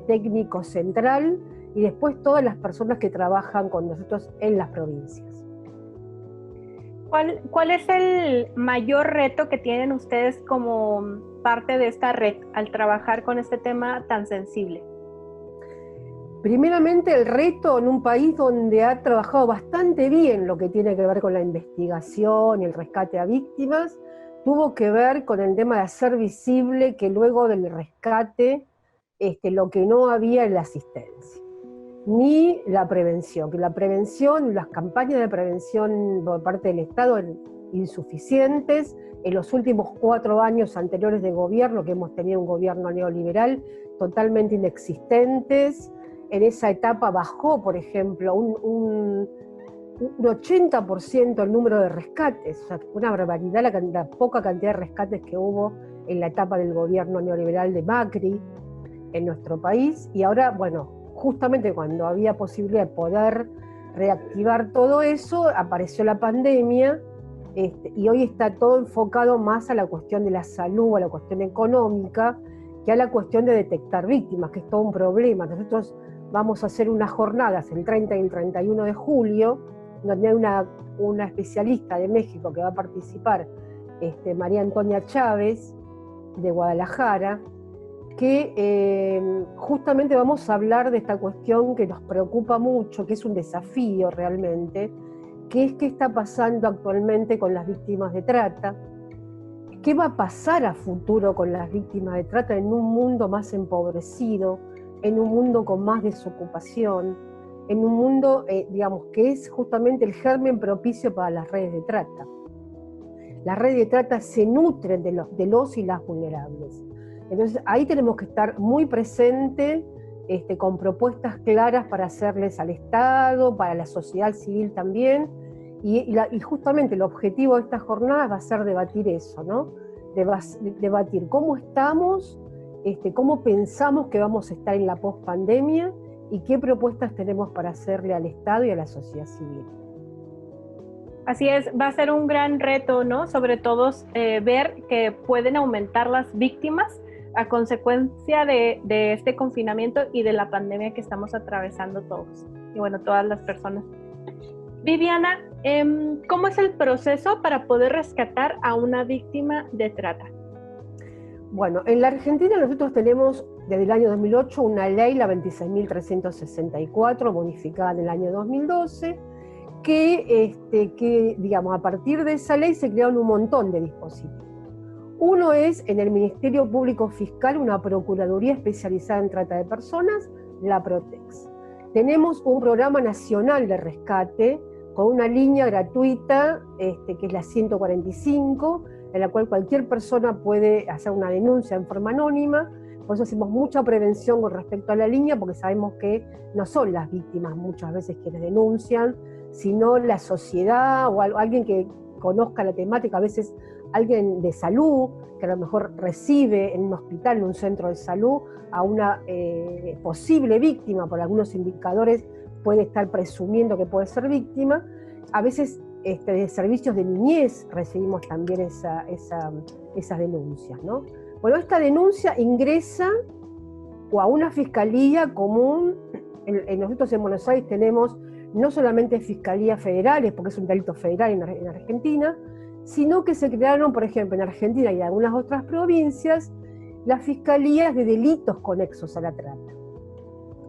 técnico central y después todas las personas que trabajan con nosotros en las provincias. ¿Cuál es el mayor reto que tienen ustedes como parte de esta red al trabajar con este tema tan sensible? Primeramente, el reto en un país donde ha trabajado bastante bien lo que tiene que ver con la investigación y el rescate a víctimas, tuvo que ver con el tema de hacer visible que luego del rescate lo que no había en la asistencia, ni la prevención, que la prevención, las campañas de prevención por parte del Estado eran insuficientes. En los últimos 4 años anteriores de gobierno, que hemos tenido un gobierno neoliberal, totalmente inexistentes. En esa etapa bajó, por ejemplo, un 80% el número de rescates, o sea, una barbaridad la poca cantidad de rescates que hubo en la etapa del gobierno neoliberal de Macri en nuestro país. Y ahora, bueno, justamente cuando había posibilidad de poder reactivar todo eso, apareció la pandemia, y hoy está todo enfocado más a la cuestión de la salud, a la cuestión económica, que a la cuestión de detectar víctimas, que es todo un problema. Nosotros vamos a hacer unas jornadas el 30 y el 31 de julio, donde hay una especialista de México que va a participar, María Antonia Chávez, de Guadalajara, que justamente vamos a hablar de esta cuestión que nos preocupa mucho, que es un desafío realmente, que es qué está pasando actualmente con las víctimas de trata, qué va a pasar a futuro con las víctimas de trata en un mundo más empobrecido, en un mundo con más desocupación, en un mundo, digamos, que es justamente el germen propicio para las redes de trata. Las redes de trata se nutren de los y las vulnerables. Entonces ahí tenemos que estar muy presentes, con propuestas claras para hacerles al Estado, para la sociedad civil también, y justamente el objetivo de estas jornadas va a ser debatir eso, ¿no? Debatir cómo estamos, cómo pensamos que vamos a estar en la pospandemia y qué propuestas tenemos para hacerle al Estado y a la sociedad civil. Así es, va a ser un gran reto, ¿no? Sobre todo ver que pueden aumentar las víctimas a consecuencia de este confinamiento y de la pandemia que estamos atravesando todos, y bueno, todas las personas. Viviana, ¿cómo es el proceso para poder rescatar a una víctima de trata? Bueno, en la Argentina nosotros tenemos desde el año 2008 una ley, la 26.364, modificada en el año 2012, que digamos, a partir de esa ley se crearon un montón de dispositivos. Uno es, en el Ministerio Público Fiscal, una Procuraduría especializada en trata de personas, la Protex. Tenemos un programa nacional de rescate con una línea gratuita, que es la 145, en la cual cualquier persona puede hacer una denuncia en forma anónima. Por eso hacemos mucha prevención con respecto a la línea, porque sabemos que no son las víctimas muchas veces quienes denuncian, sino la sociedad o alguien que conozca la temática, a veces alguien de salud, que a lo mejor recibe en un hospital, en un centro de salud, a una posible víctima, por algunos indicadores puede estar presumiendo que puede ser víctima. A veces de servicios de niñez recibimos también esas denuncias, ¿no? Bueno, esta denuncia ingresa o a una fiscalía común. Nosotros en Buenos Aires tenemos no solamente fiscalías federales, porque es un delito federal en Argentina, sino que se crearon, por ejemplo, en Argentina y en algunas otras provincias, las fiscalías de delitos conexos a la trata,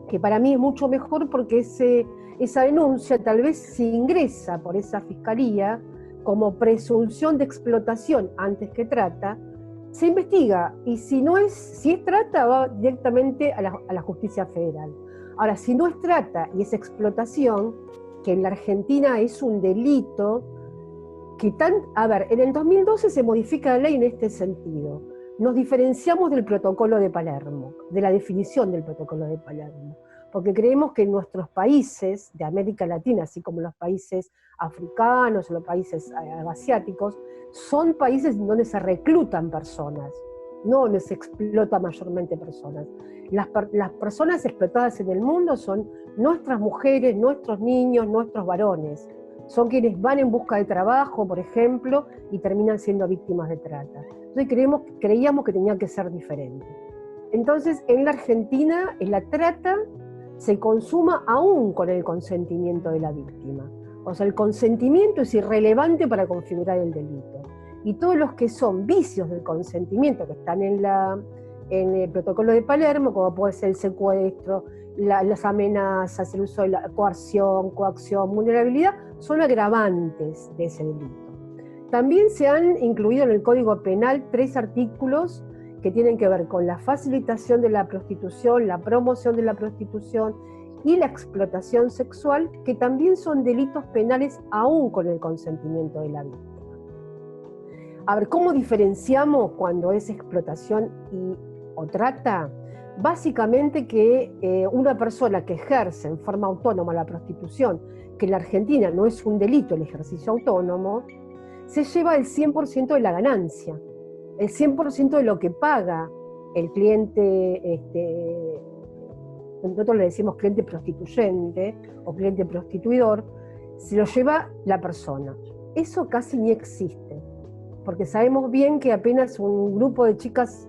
que para mí es mucho mejor porque esa denuncia tal vez si ingresa por esa fiscalía como presunción de explotación antes que trata, se investiga, y si es trata, va directamente a la justicia federal. Ahora, si no es trata y es explotación, que en la Argentina es un delito, en el 2012 se modifica la ley en este sentido. Nos diferenciamos del protocolo de Palermo, de la definición del protocolo de Palermo, porque creemos que en nuestros países de América Latina, así como los países africanos o los países asiáticos, son países donde se reclutan personas, no donde se explota mayormente personas. Las personas explotadas en el mundo son nuestras mujeres, nuestros niños, nuestros varones. son quienes van en busca de trabajo, por ejemplo, y terminan siendo víctimas de trata. Entonces creíamos que tenía que ser diferente. Entonces, en la Argentina, la trata se consuma aún con el consentimiento de la víctima. O sea, el consentimiento es irrelevante para configurar el delito. Y todos los que son vicios del consentimiento, que están en el protocolo de Palermo, como puede ser el secuestro, las amenazas, el uso de la coacción, vulnerabilidad, son agravantes de ese delito. También se han incluido en el Código Penal 3 artículos que tienen que ver con la facilitación de la prostitución, la promoción de la prostitución y la explotación sexual, que también son delitos penales aún con el consentimiento de la víctima. A ver, ¿cómo diferenciamos cuando es explotación o trata? Básicamente que una persona que ejerce en forma autónoma la prostitución, que en la Argentina no es un delito el ejercicio autónomo, se lleva el 100% de la ganancia, el 100% de lo que paga el cliente, nosotros le decimos cliente prostituyente o cliente prostituidor, se lo lleva la persona. Eso casi ni existe, porque sabemos bien que apenas un grupo de chicas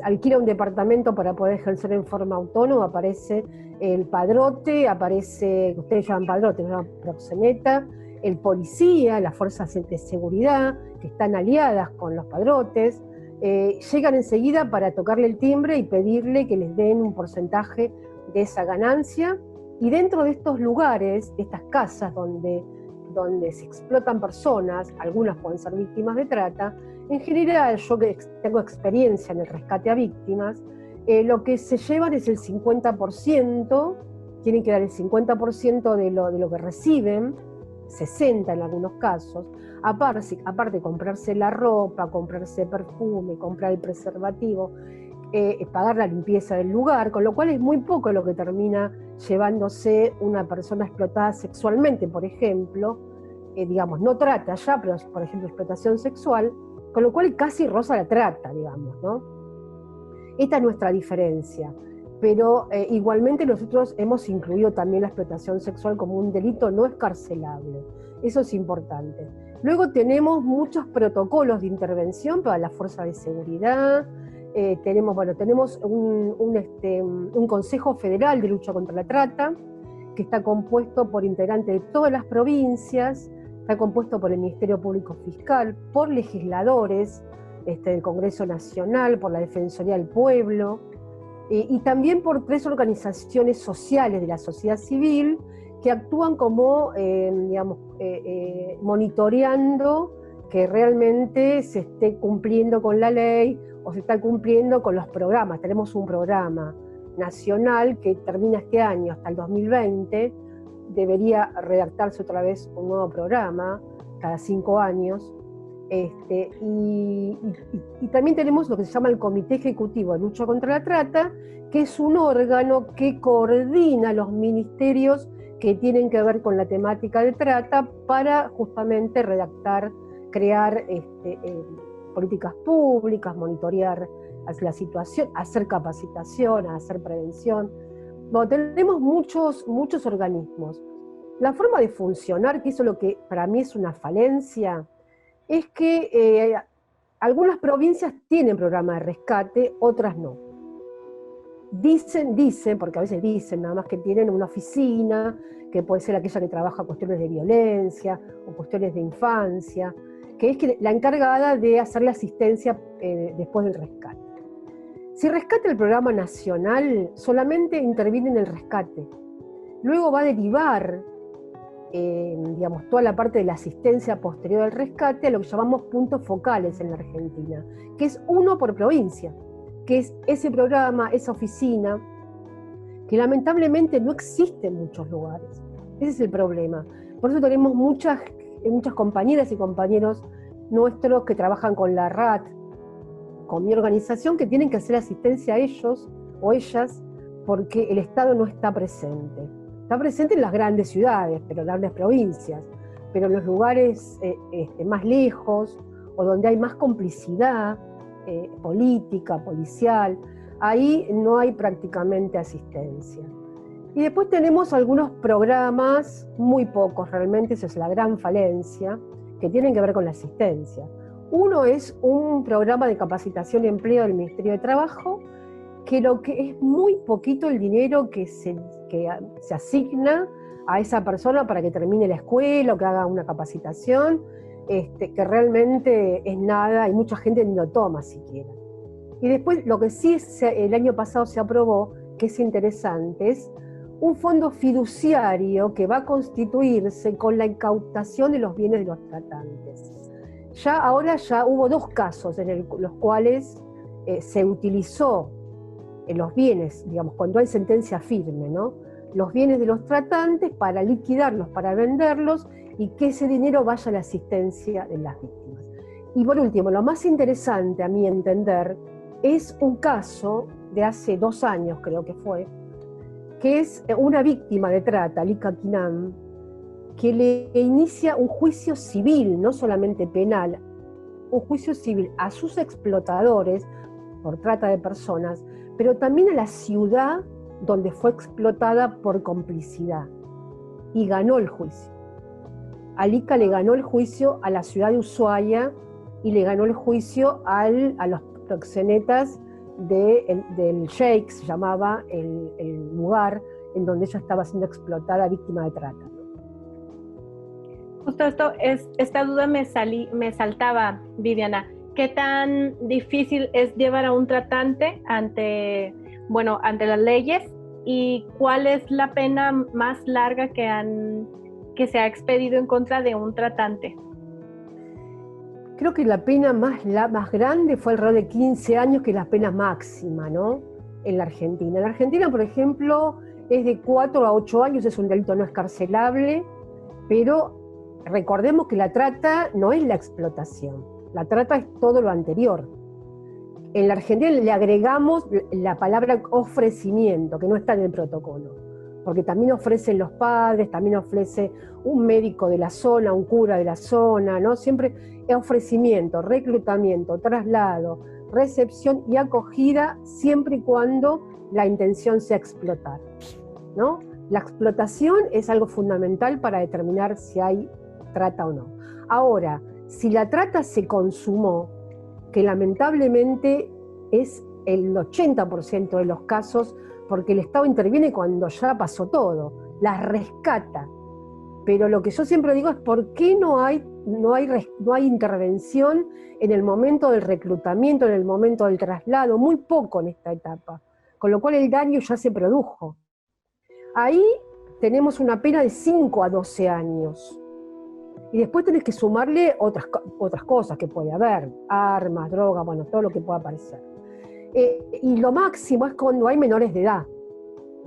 alquila un departamento para poder ejercer en forma autónoma, aparece el padrote, aparece, ustedes llaman padrote, llaman proxeneta, el policía, las fuerzas de seguridad, que están aliadas con los padrotes, llegan enseguida para tocarle el timbre y pedirle que les den un porcentaje de esa ganancia, y dentro de estos lugares, estas casas donde se explotan personas, algunas pueden ser víctimas de trata, en general, yo que tengo experiencia en el rescate a víctimas, lo que se llevan es el 50%, tienen que dar el 50% de lo que reciben, 60% en algunos casos, aparte comprarse la ropa, comprarse perfume, comprar el preservativo, pagar la limpieza del lugar, con lo cual es muy poco lo que termina llevándose una persona explotada sexualmente, por ejemplo, digamos, no trata ya, pero por ejemplo explotación sexual, con lo cual casi roza la trata, digamos, ¿no? Esta es nuestra diferencia, pero igualmente nosotros hemos incluido también la explotación sexual como un delito no escarcelable, eso es importante. Luego tenemos muchos protocolos de intervención para la fuerza de seguridad, tenemos un Consejo Federal de Lucha contra la Trata, que está compuesto por integrantes de todas las provincias, está compuesto por el Ministerio Público Fiscal, por legisladores del Congreso Nacional, por la Defensoría del Pueblo, y también por 3 organizaciones sociales de la sociedad civil que actúan como, monitoreando que realmente se esté cumpliendo con la ley o se está cumpliendo con los programas. Tenemos un programa nacional que termina este año, hasta el 2020, debería redactarse otra vez un nuevo programa cada 5 años, y también tenemos lo que se llama el Comité Ejecutivo de Lucha contra la Trata, que es un órgano que coordina los ministerios que tienen que ver con la temática de trata para justamente redactar, crear políticas públicas, monitorear la situación, hacer capacitación, hacer prevención. Bueno, tenemos muchos organismos. La forma de funcionar, que eso es lo que para mí es una falencia, es que algunas provincias tienen programa de rescate, otras no. Dicen, porque a veces dicen nada más que tienen una oficina, que puede ser aquella que trabaja cuestiones de violencia o cuestiones de infancia, que es la encargada de hacer la asistencia después del rescate. Si rescata el programa nacional, solamente interviene en el rescate. Luego va a derivar toda la parte de la asistencia posterior al rescate a lo que llamamos puntos focales en la Argentina, que es uno por provincia, que es ese programa, esa oficina, que lamentablemente no existe en muchos lugares. Ese es el problema. Por eso tenemos muchas compañeras y compañeros nuestros que trabajan con la RAT, con mi organización, que tienen que hacer asistencia a ellos o ellas porque el Estado no está presente. Está presente en las grandes ciudades, pero en las grandes provincias, pero en los lugares más lejos o donde hay más complicidad política, policial, ahí no hay prácticamente asistencia. Y después tenemos algunos programas, muy pocos realmente, esa es la gran falencia, que tienen que ver con la asistencia. Uno es un programa de capacitación y empleo del Ministerio de Trabajo, que lo que es muy poquito el dinero que se asigna a esa persona para que termine la escuela o que haga una capacitación, que realmente es nada y mucha gente ni lo toma siquiera. Y después lo que sí el año pasado se aprobó, que es interesante, es un fondo fiduciario que va a constituirse con la incautación de los bienes de los tratantes. Ahora hubo 2 casos en los cuales se utilizó los bienes, digamos, cuando hay sentencia firme, ¿no? Los bienes de los tratantes para liquidarlos, para venderlos, y que ese dinero vaya a la asistencia de las víctimas. Y por último, lo más interesante a mi entender es un caso de hace 2 años, creo que fue, que es una víctima de trata, Lika Kinam, que le inicia un juicio civil, no solamente penal, un juicio civil a sus explotadores por trata de personas, pero también a la ciudad donde fue explotada por complicidad. Y ganó el juicio. A Lika le ganó el juicio a la ciudad de Ushuaia y le ganó el juicio a los proxenetas del Sheikh, se llamaba el lugar en donde ella estaba siendo explotada, víctima de trata. Justo esta duda me saltaba, Viviana. ¿Qué tan difícil es llevar a un tratante ante las leyes? ¿Y cuál es la pena más larga que se ha expedido en contra de un tratante? Creo que la pena más grande fue alrededor de 15 años, que es la pena máxima, ¿no? En la Argentina. En la Argentina, por ejemplo, es de 4 a 8 años, es un delito no escarcelable, pero recordemos que la trata no es la explotación, la trata es todo lo anterior. En la Argentina le agregamos la palabra ofrecimiento, que no está en el protocolo, porque también ofrecen los padres, también ofrece un médico de la zona, un cura de la zona, ¿no? Siempre es ofrecimiento, reclutamiento, traslado, recepción y acogida, siempre y cuando la intención sea explotar, ¿no? La explotación es algo fundamental para determinar si hay trata o no. Ahora, si la trata se consumó, que lamentablemente es el 80% de los casos, porque el Estado interviene cuando ya pasó todo, las rescata. Pero lo que yo siempre digo es ¿por qué no hay intervención en el momento del reclutamiento, en el momento del traslado? Muy poco en esta etapa, con lo cual el daño ya se produjo. Ahí tenemos una pena de 5 a 12 años. Y después tenés que sumarle otras cosas que puede haber, armas, drogas, bueno, todo lo que pueda aparecer. Y lo máximo es cuando hay menores de edad,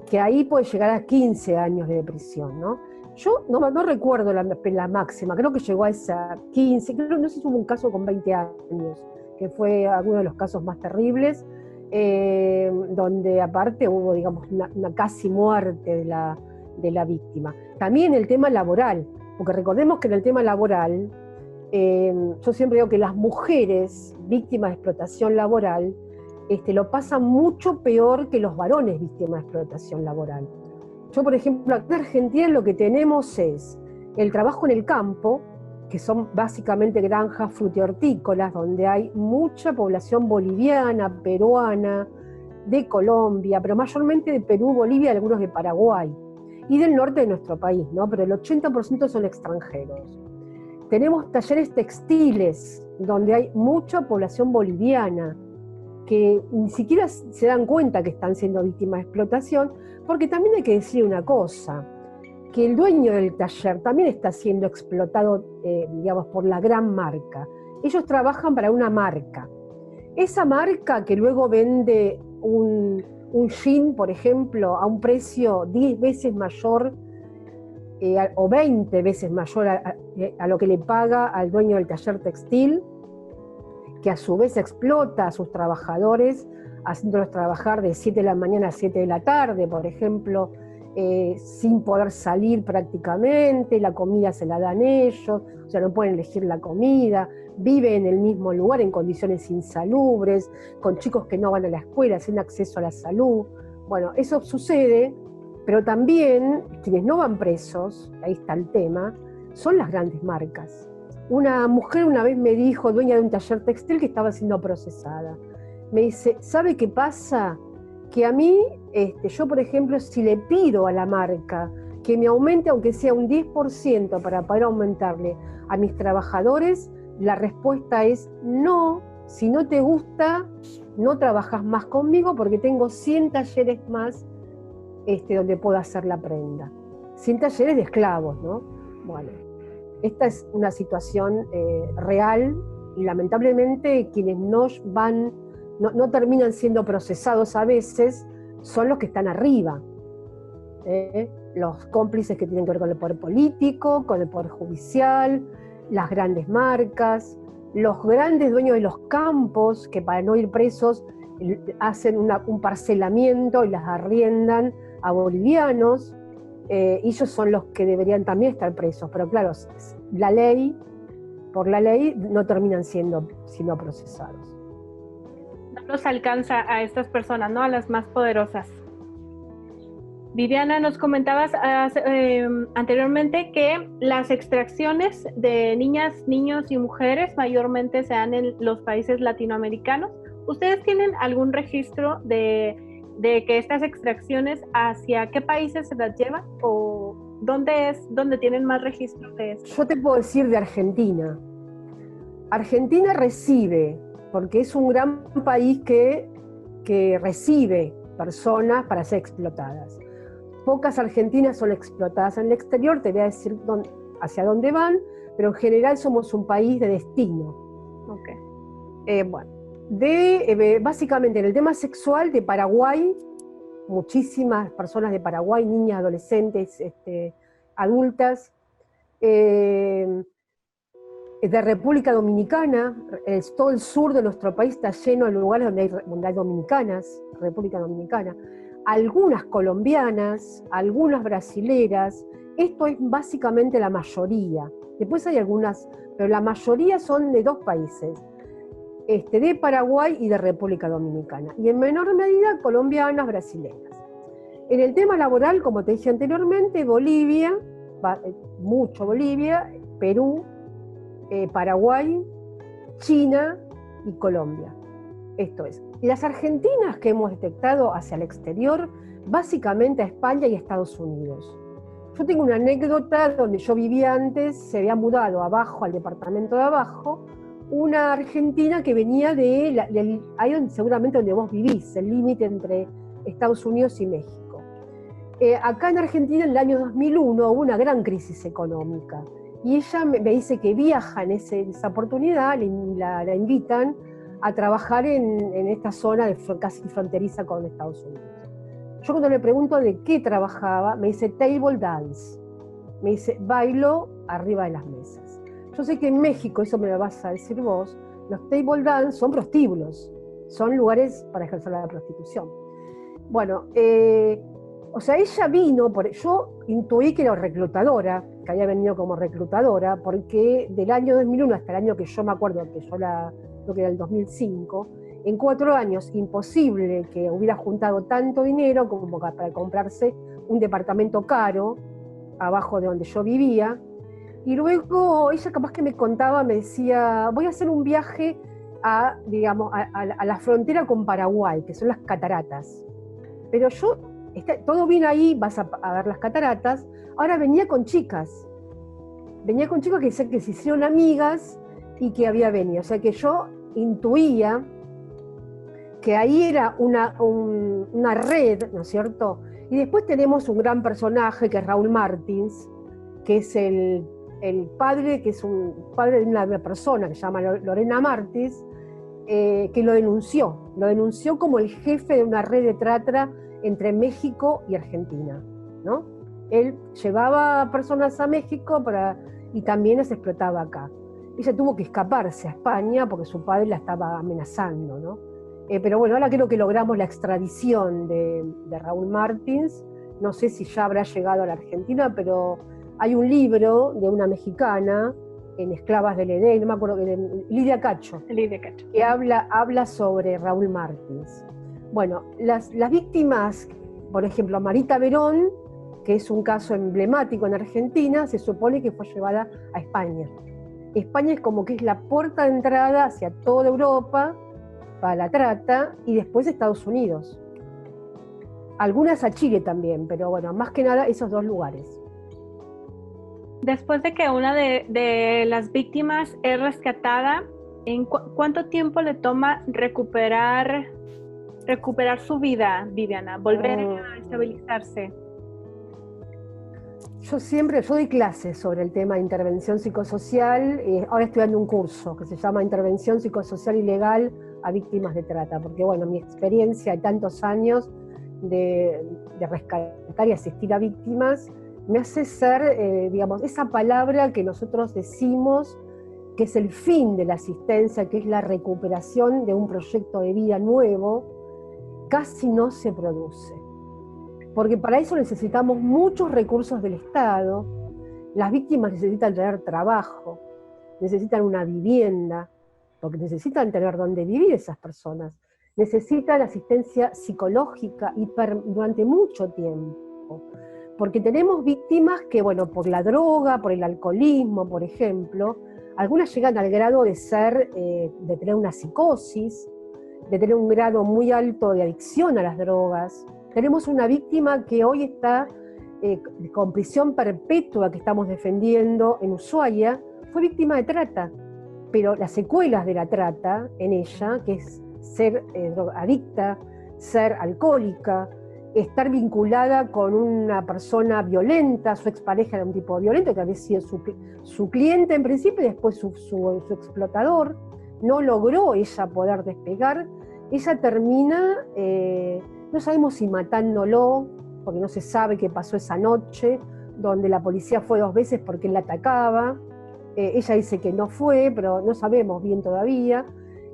que ahí puede llegar a 15 años de prisión, ¿no? Yo no recuerdo la máxima, creo que llegó a esa 15, no sé si hubo un caso con 20 años, que fue uno de los casos más terribles, donde aparte hubo, digamos, una casi muerte de la víctima. También el tema laboral, porque recordemos que en el tema laboral, yo siempre digo que las mujeres víctimas de explotación laboral lo pasan mucho peor que los varones víctimas de explotación laboral. Yo, por ejemplo, aquí en Argentina lo que tenemos es el trabajo en el campo, que son básicamente granjas frutihortícolas, donde hay mucha población boliviana, peruana, de Colombia, pero mayormente de Perú, Bolivia y algunos de Paraguay, y del norte de nuestro país, ¿no? Pero el 80% son extranjeros. Tenemos talleres textiles, donde hay mucha población boliviana, que ni siquiera se dan cuenta que están siendo víctimas de explotación, porque también hay que decir una cosa, que el dueño del taller también está siendo explotado, digamos, por la gran marca. Ellos trabajan para una marca. Esa marca que luego vende un jean, por ejemplo, a un precio 10 veces mayor o 20 veces mayor a lo que le paga al dueño del taller textil, que a su vez explota a sus trabajadores, haciéndolos trabajar de 7 de la mañana a 7 de la tarde, por ejemplo, sin poder salir prácticamente, la comida se la dan ellos, o sea, no pueden elegir la comida, viven en el mismo lugar en condiciones insalubres, con chicos que no van a la escuela, sin acceso a la salud. Bueno, eso sucede Pero también quienes no van presos, ahí está el tema, son las grandes marcas. Una mujer una vez me dijo, dueña de un taller textil, que estaba siendo procesada. Me dice, ¿sabe qué pasa? Que a mí, yo por ejemplo, si le pido a la marca que me aumente aunque sea un 10% para poder aumentarle a mis trabajadores, la respuesta es no, si no te gusta, no trabajas más conmigo porque tengo 100 talleres más donde puedo hacer la prenda. 100 talleres de esclavos, ¿no? Bueno, esta es una situación real y lamentablemente quienes no terminan siendo procesados a veces son los que están arriba. Los cómplices que tienen que ver con el poder político, con el poder judicial, las grandes marcas, los grandes dueños de los campos que para no ir presos hacen un parcelamiento y las arriendan a bolivianos. Ellos son los que deberían también estar presos, pero claro, por la ley no terminan siendo procesados. No los alcanza a estas personas, ¿no? A las más poderosas. Viviana, nos comentabas anteriormente que las extracciones de niñas, niños y mujeres mayormente se dan en los países latinoamericanos. ¿Ustedes tienen algún registro de que estas extracciones hacia qué países se las llevan? ¿O dónde tienen más registro de esto? Yo te puedo decir de Argentina. Argentina recibe, porque es un gran país que recibe personas para ser explotadas. Pocas argentinas son explotadas en el exterior, te voy a decir hacia dónde van, pero en general somos un país de destino. Okay. Bueno, básicamente en el tema sexual de Paraguay, muchísimas personas de Paraguay, niñas, adolescentes, adultas, de República Dominicana, todo el sur de nuestro país está lleno de lugares donde hay dominicanas, República Dominicana, algunas colombianas, algunas brasileras. Esto es básicamente la mayoría. Después hay algunas, pero la mayoría son de dos países, de Paraguay y de República Dominicana, y en menor medida colombianas, brasileñas. En el tema laboral, como te dije anteriormente, Bolivia, mucho Bolivia, Perú, Paraguay, China y Colombia. Esto es. Y las argentinas que hemos detectado hacia el exterior, básicamente a España y a Estados Unidos. Yo tengo una anécdota donde yo vivía antes, se había mudado abajo, al departamento de abajo, una argentina que venía ahí seguramente donde vos vivís, el límite entre Estados Unidos y México. Acá en Argentina, en el año 2001, hubo una gran crisis económica. Y ella me dice que viaja en esa oportunidad, la invitan a trabajar en esta zona casi fronteriza con Estados Unidos. Yo cuando le pregunto de qué trabajaba, me dice table dance. Me dice, bailo arriba de las mesas. Yo sé que en México, eso me lo vas a decir vos, los table dance son prostíbulos, son lugares para ejercer la prostitución. Bueno, o sea, ella vino, yo intuí que era reclutadora, que había venido como reclutadora, porque del año 2001 hasta el año que yo me acuerdo, que yo creo que era el 2005, en 4 años, imposible que hubiera juntado tanto dinero como para comprarse un departamento caro, abajo de donde yo vivía. Y luego ella capaz que me contaba, me decía, voy a hacer un viaje a la frontera con Paraguay, que son las cataratas. Pero yo, todo bien ahí, vas a ver las cataratas. Ahora venía con chicas que se hicieron amigas y que había venido. O sea que yo intuía que ahí era una red, ¿no es cierto? Y después tenemos un gran personaje que es Raúl Martins, que es el padre, que es un padre de una persona que se llama Lorena Martins, que lo denunció como el jefe de una red de trata entre México y Argentina, ¿no? Él llevaba personas a México y también las explotaba acá. Ella tuvo que escaparse a España porque su padre la estaba amenazando, ¿no? Pero bueno, ahora creo que logramos la extradición de Raúl Martins. No sé si ya habrá llegado a la Argentina, pero hay un libro de una mexicana en Esclavas del Edén, no me acuerdo, Lidia Cacho, que habla sobre Raúl Martins. Bueno, las víctimas Por ejemplo, Marita Verón, que es un caso emblemático en Argentina, se supone que fue llevada a España. España es como que es la puerta de entrada hacia toda Europa para la trata y después Estados Unidos. Algunas a Chile también, pero bueno, más que nada esos dos lugares. Después de que una de las víctimas es rescatada, ¿en cuánto tiempo le toma recuperar su vida, Viviana? Volver a estabilizarse. Yo doy clases sobre el tema de intervención psicosocial. Ahora estoy dando un curso que se llama Intervención Psicosocial y Legal a Víctimas de Trata, porque bueno, mi experiencia de tantos años de rescatar y asistir a víctimas me hace ser, digamos, esa palabra que nosotros decimos que es el fin de la asistencia, que es la recuperación de un proyecto de vida nuevo, casi no se produce. Porque para eso necesitamos muchos recursos del Estado. Las víctimas necesitan tener trabajo, necesitan una vivienda, porque necesitan tener dónde vivir esas personas. Necesitan asistencia psicológica y durante mucho tiempo. Porque tenemos víctimas que, bueno, por la droga, por el alcoholismo, por ejemplo, algunas llegan al grado de de tener una psicosis, de tener un grado muy alto de adicción a las drogas. Tenemos una víctima que hoy está con prisión perpetua que estamos defendiendo en Ushuaia, fue víctima de trata, pero las secuelas de la trata en ella, que es ser adicta, ser alcohólica, estar vinculada con una persona violenta, su expareja era un tipo violento, que había sido su cliente en principio y después su explotador, no logró ella poder despegar, ella termina, no sabemos si matándolo, porque no se sabe qué pasó esa noche, donde la policía fue 2 veces porque él la atacaba, ella dice que no fue, pero no sabemos bien todavía,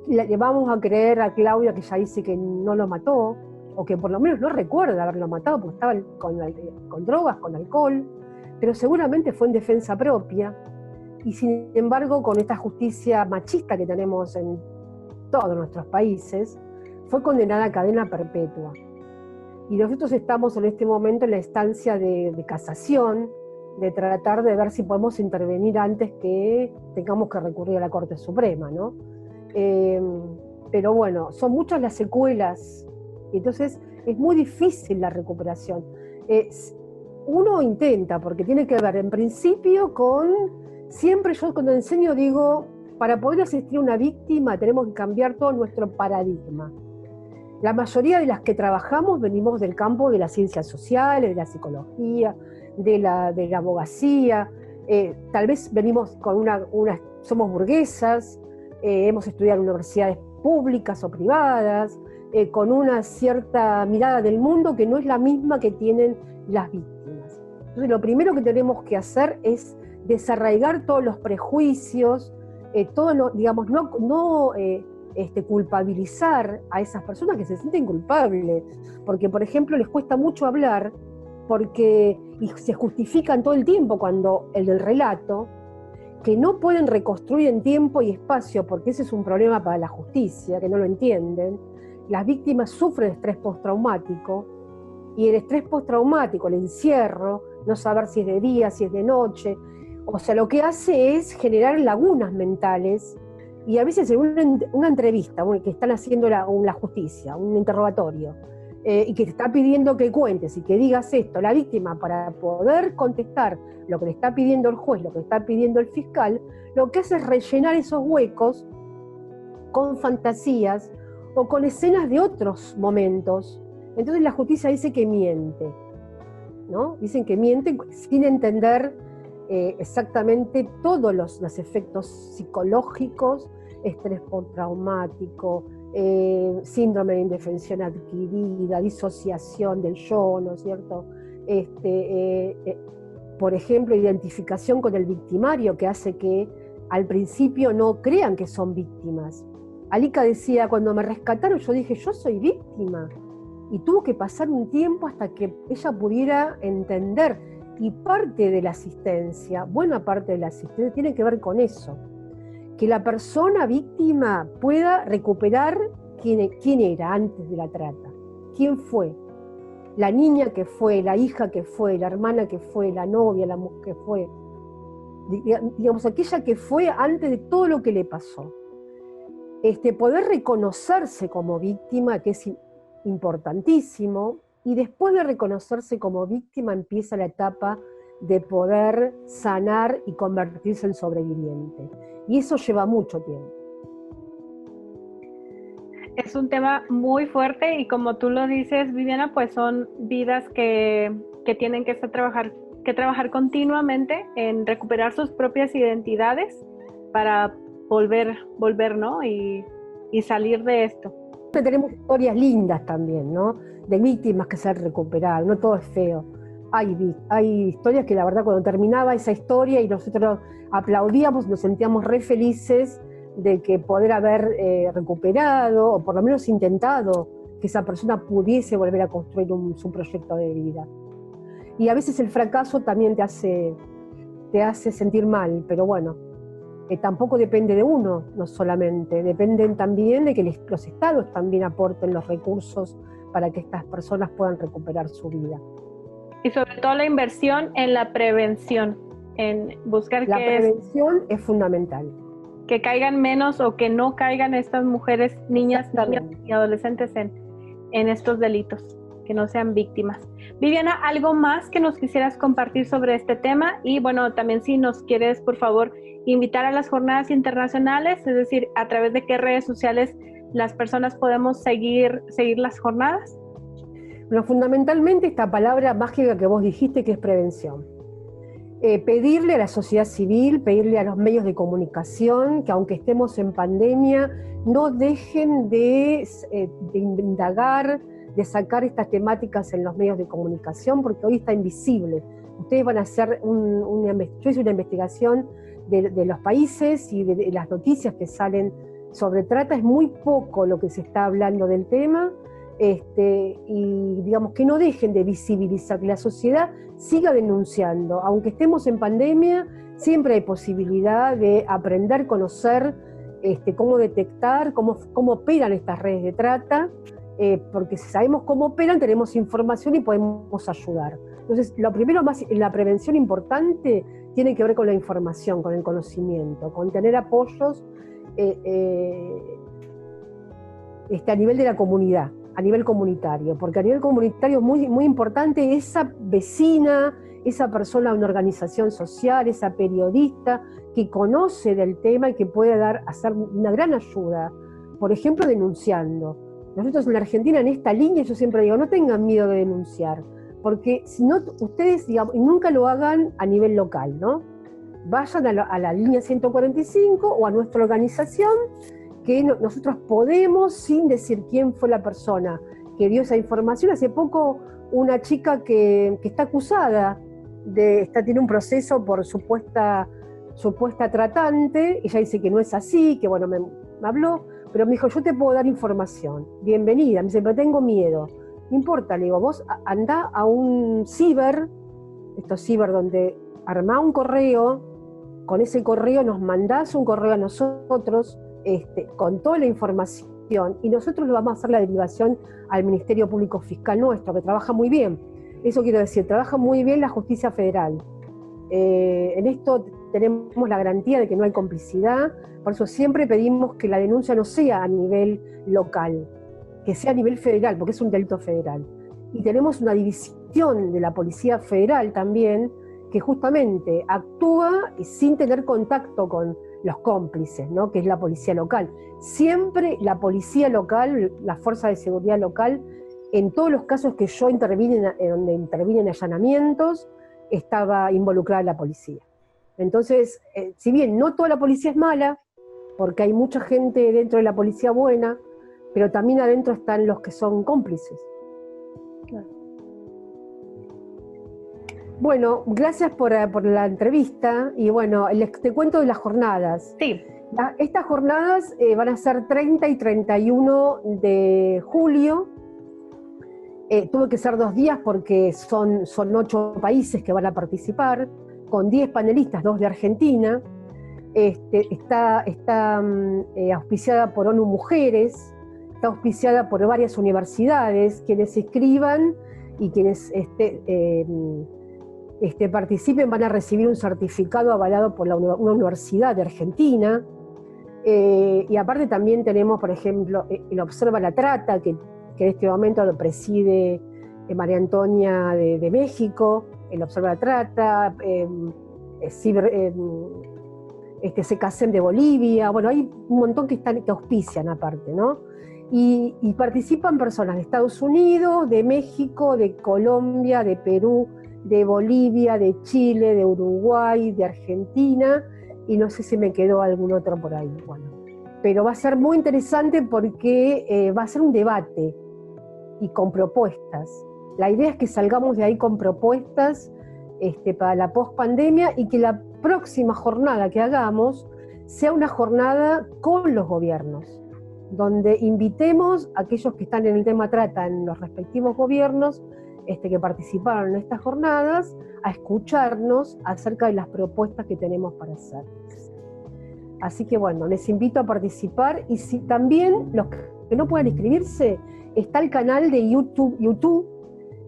le vamos a creer a Claudia que ella dice que no lo mató, o que por lo menos no recuerda haberlo matado porque estaba con drogas, con alcohol, pero seguramente fue en defensa propia, y sin embargo con esta justicia machista que tenemos en todos nuestros países, fue condenada a cadena perpetua. Y nosotros estamos en este momento en la instancia de casación, de tratar de ver si podemos intervenir antes que tengamos que recurrir a la Corte Suprema, ¿no? Pero bueno, son muchas las secuelas, y entonces es muy difícil la recuperación. Uno intenta, porque tiene que ver en principio con, siempre yo cuando enseño digo, para poder asistir a una víctima tenemos que cambiar todo nuestro paradigma. La mayoría de las que trabajamos venimos del campo de las ciencias sociales, de la psicología, de la abogacía, tal vez venimos con somos burguesas, hemos estudiado en universidades públicas o privadas, con una cierta mirada del mundo que no es la misma que tienen las víctimas. Entonces lo primero que tenemos que hacer es desarraigar todos los prejuicios, digamos, no culpabilizar a esas personas que se sienten culpables, porque por ejemplo les cuesta mucho hablar, y se justifican todo el tiempo cuando el del relato, que no pueden reconstruir en tiempo y espacio, porque ese es un problema para la justicia, que no lo entienden. Las víctimas sufren estrés postraumático, y el estrés postraumático, el encierro, no saber si es de día, si es de noche, o sea, lo que hace es generar lagunas mentales, y a veces en una entrevista que están haciendo la justicia, un interrogatorio, y que te está pidiendo que cuentes y que digas esto, la víctima, para poder contestar lo que le está pidiendo el juez, lo que le está pidiendo el fiscal, lo que hace es rellenar esos huecos con fantasías o con escenas de otros momentos. Entonces la justicia dice que miente, ¿no? Dicen que miente sin entender exactamente todos los efectos psicológicos, estrés postraumático, síndrome de indefensión adquirida, disociación del yo, ¿no es cierto? Por ejemplo, identificación con el victimario, que hace que al principio no crean que son víctimas. Alica decía, cuando me rescataron yo dije, yo soy víctima, y tuvo que pasar un tiempo hasta que ella pudiera entender, y parte de la asistencia, buena parte de la asistencia tiene que ver con eso, que la persona víctima pueda recuperar quién era antes de la trata, quién fue, la niña que fue, la hija que fue, la hermana que fue, la novia, la mujer que fue, digamos, aquella que fue antes de todo lo que le pasó. Poder reconocerse como víctima, que es importantísimo, y después de reconocerse como víctima empieza la etapa de poder sanar y convertirse en sobreviviente. Y eso lleva mucho tiempo. Es un tema muy fuerte y como tú lo dices, Viviana, pues son vidas que tienen que trabajar continuamente en recuperar sus propias identidades para volver, ¿no? Y salir de esto. Tenemos historias lindas también, ¿no? De víctimas que se han recuperado, no todo es feo. Hay historias que la verdad cuando terminaba esa historia y nosotros aplaudíamos, nos sentíamos re felices de que poder haber recuperado o por lo menos intentado que esa persona pudiese volver a construir su proyecto de vida. Y a veces el fracaso también te hace sentir mal, pero bueno, tampoco depende de uno, no solamente, dependen también de que los estados también aporten los recursos para que estas personas puedan recuperar su vida. Y sobre todo la inversión en la prevención, en buscar la prevención es fundamental. Que caigan menos o que no caigan estas mujeres, niñas y adolescentes en estos delitos, que no sean víctimas. Viviana, ¿algo más que nos quisieras compartir sobre este tema? Y bueno, también si nos quieres, por favor, invitar a las jornadas internacionales, es decir, a través de qué redes sociales las personas podemos seguir las jornadas. Bueno, fundamentalmente esta palabra mágica que vos dijiste, que es prevención. Pedirle a la sociedad civil, pedirle a los medios de comunicación que aunque estemos en pandemia, no dejen de indagar, de sacar estas temáticas en los medios de comunicación, porque hoy está invisible. Ustedes van a hacer yo hice una investigación de los países y de las noticias que salen sobre trata, es muy poco lo que se está hablando del tema, y digamos que no dejen de visibilizar, que la sociedad siga denunciando. Aunque estemos en pandemia, siempre hay posibilidad de aprender, conocer cómo detectar, cómo operan estas redes de trata, porque si sabemos cómo operan, tenemos información y podemos ayudar. Entonces, lo primero más, la prevención importante tiene que ver con la información, con el conocimiento, con tener apoyos a nivel de la comunidad, a nivel comunitario, porque a nivel comunitario es muy, muy importante esa vecina, esa persona de una organización social, esa periodista que conoce del tema y que puede hacer una gran ayuda, por ejemplo, denunciando. Nosotros en la Argentina, en esta línea, yo siempre digo, no tengan miedo de denunciar, porque si no, ustedes, digamos, y nunca lo hagan a nivel local, ¿no? Vayan a la línea 145 o a nuestra organización, que nosotros podemos, sin decir quién fue la persona que dio esa información. Hace poco una chica que está acusada, tiene un proceso por supuesta tratante, ella dice que no es así, que bueno, me habló, pero me dijo, yo te puedo dar información, bienvenida, me dice, pero tengo miedo. No importa, le digo, vos andá a un ciber, estos ciber donde armá un correo, con ese correo nos mandás un correo a nosotros, con toda la información, y nosotros le vamos a hacer la derivación al Ministerio Público Fiscal nuestro, que trabaja muy bien. Eso quiero decir, trabaja muy bien la justicia federal. En esto tenemos la garantía de que no hay complicidad, por eso siempre pedimos que la denuncia no sea a nivel local, que sea a nivel federal, porque es un delito federal. Y tenemos una división de la Policía Federal también, que justamente actúa sin tener contacto con los cómplices, ¿no? Que es la policía local. Siempre la policía local, la fuerza de seguridad local, en todos los casos que yo donde intervienen allanamientos, estaba involucrada la policía. Entonces, si bien no toda la policía es mala, porque hay mucha gente dentro de la policía buena, pero también adentro están los que son cómplices. Claro. Bueno, gracias por la entrevista y bueno, te cuento de las jornadas. Sí. Estas jornadas van a ser 30 y 31 de julio. Tuve que ser 2 días porque son 8 países que van a participar, con 10 panelistas, 2 de Argentina. Está auspiciada por ONU Mujeres, está auspiciada por varias universidades. Quienes se inscriban y quienes participen van a recibir un certificado avalado por una universidad de Argentina. Y aparte también tenemos, por ejemplo, el Observa la Trata, que en este momento lo preside María Antonia de México, el Observa la Trata, CECASEM de Bolivia. Bueno, hay un montón que auspician aparte, ¿no? Y participan personas de Estados Unidos, de México, de Colombia, de Perú, de Bolivia, de Chile, de Uruguay, de Argentina, y no sé si me quedó algún otro por ahí. Bueno, pero va a ser muy interesante porque va a ser un debate y con propuestas. La idea es que salgamos de ahí con propuestas para la pospandemia y que la próxima jornada que hagamos sea una jornada con los gobiernos, donde invitemos a aquellos que están en el tema trata en los respectivos gobiernos que participaron en estas jornadas a escucharnos acerca de las propuestas que tenemos para hacer. Así que bueno, les invito a participar, y si también los que no puedan inscribirse, está el canal de YouTube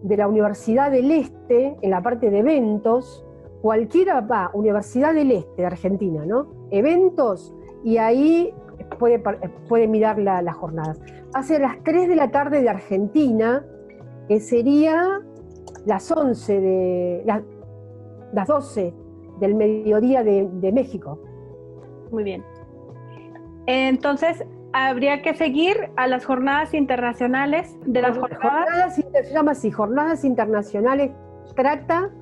de la Universidad del Este, en la parte de eventos. Cualquiera va, Universidad del Este de Argentina, ¿no? Eventos, y ahí puede mirar las jornadas. Hace las 3 de la tarde de Argentina, que sería las 12 del mediodía de México. Muy bien. Entonces, habría que seguir a las jornadas internacionales de las jornadas. Se llama así, Jornadas Internacionales Trata,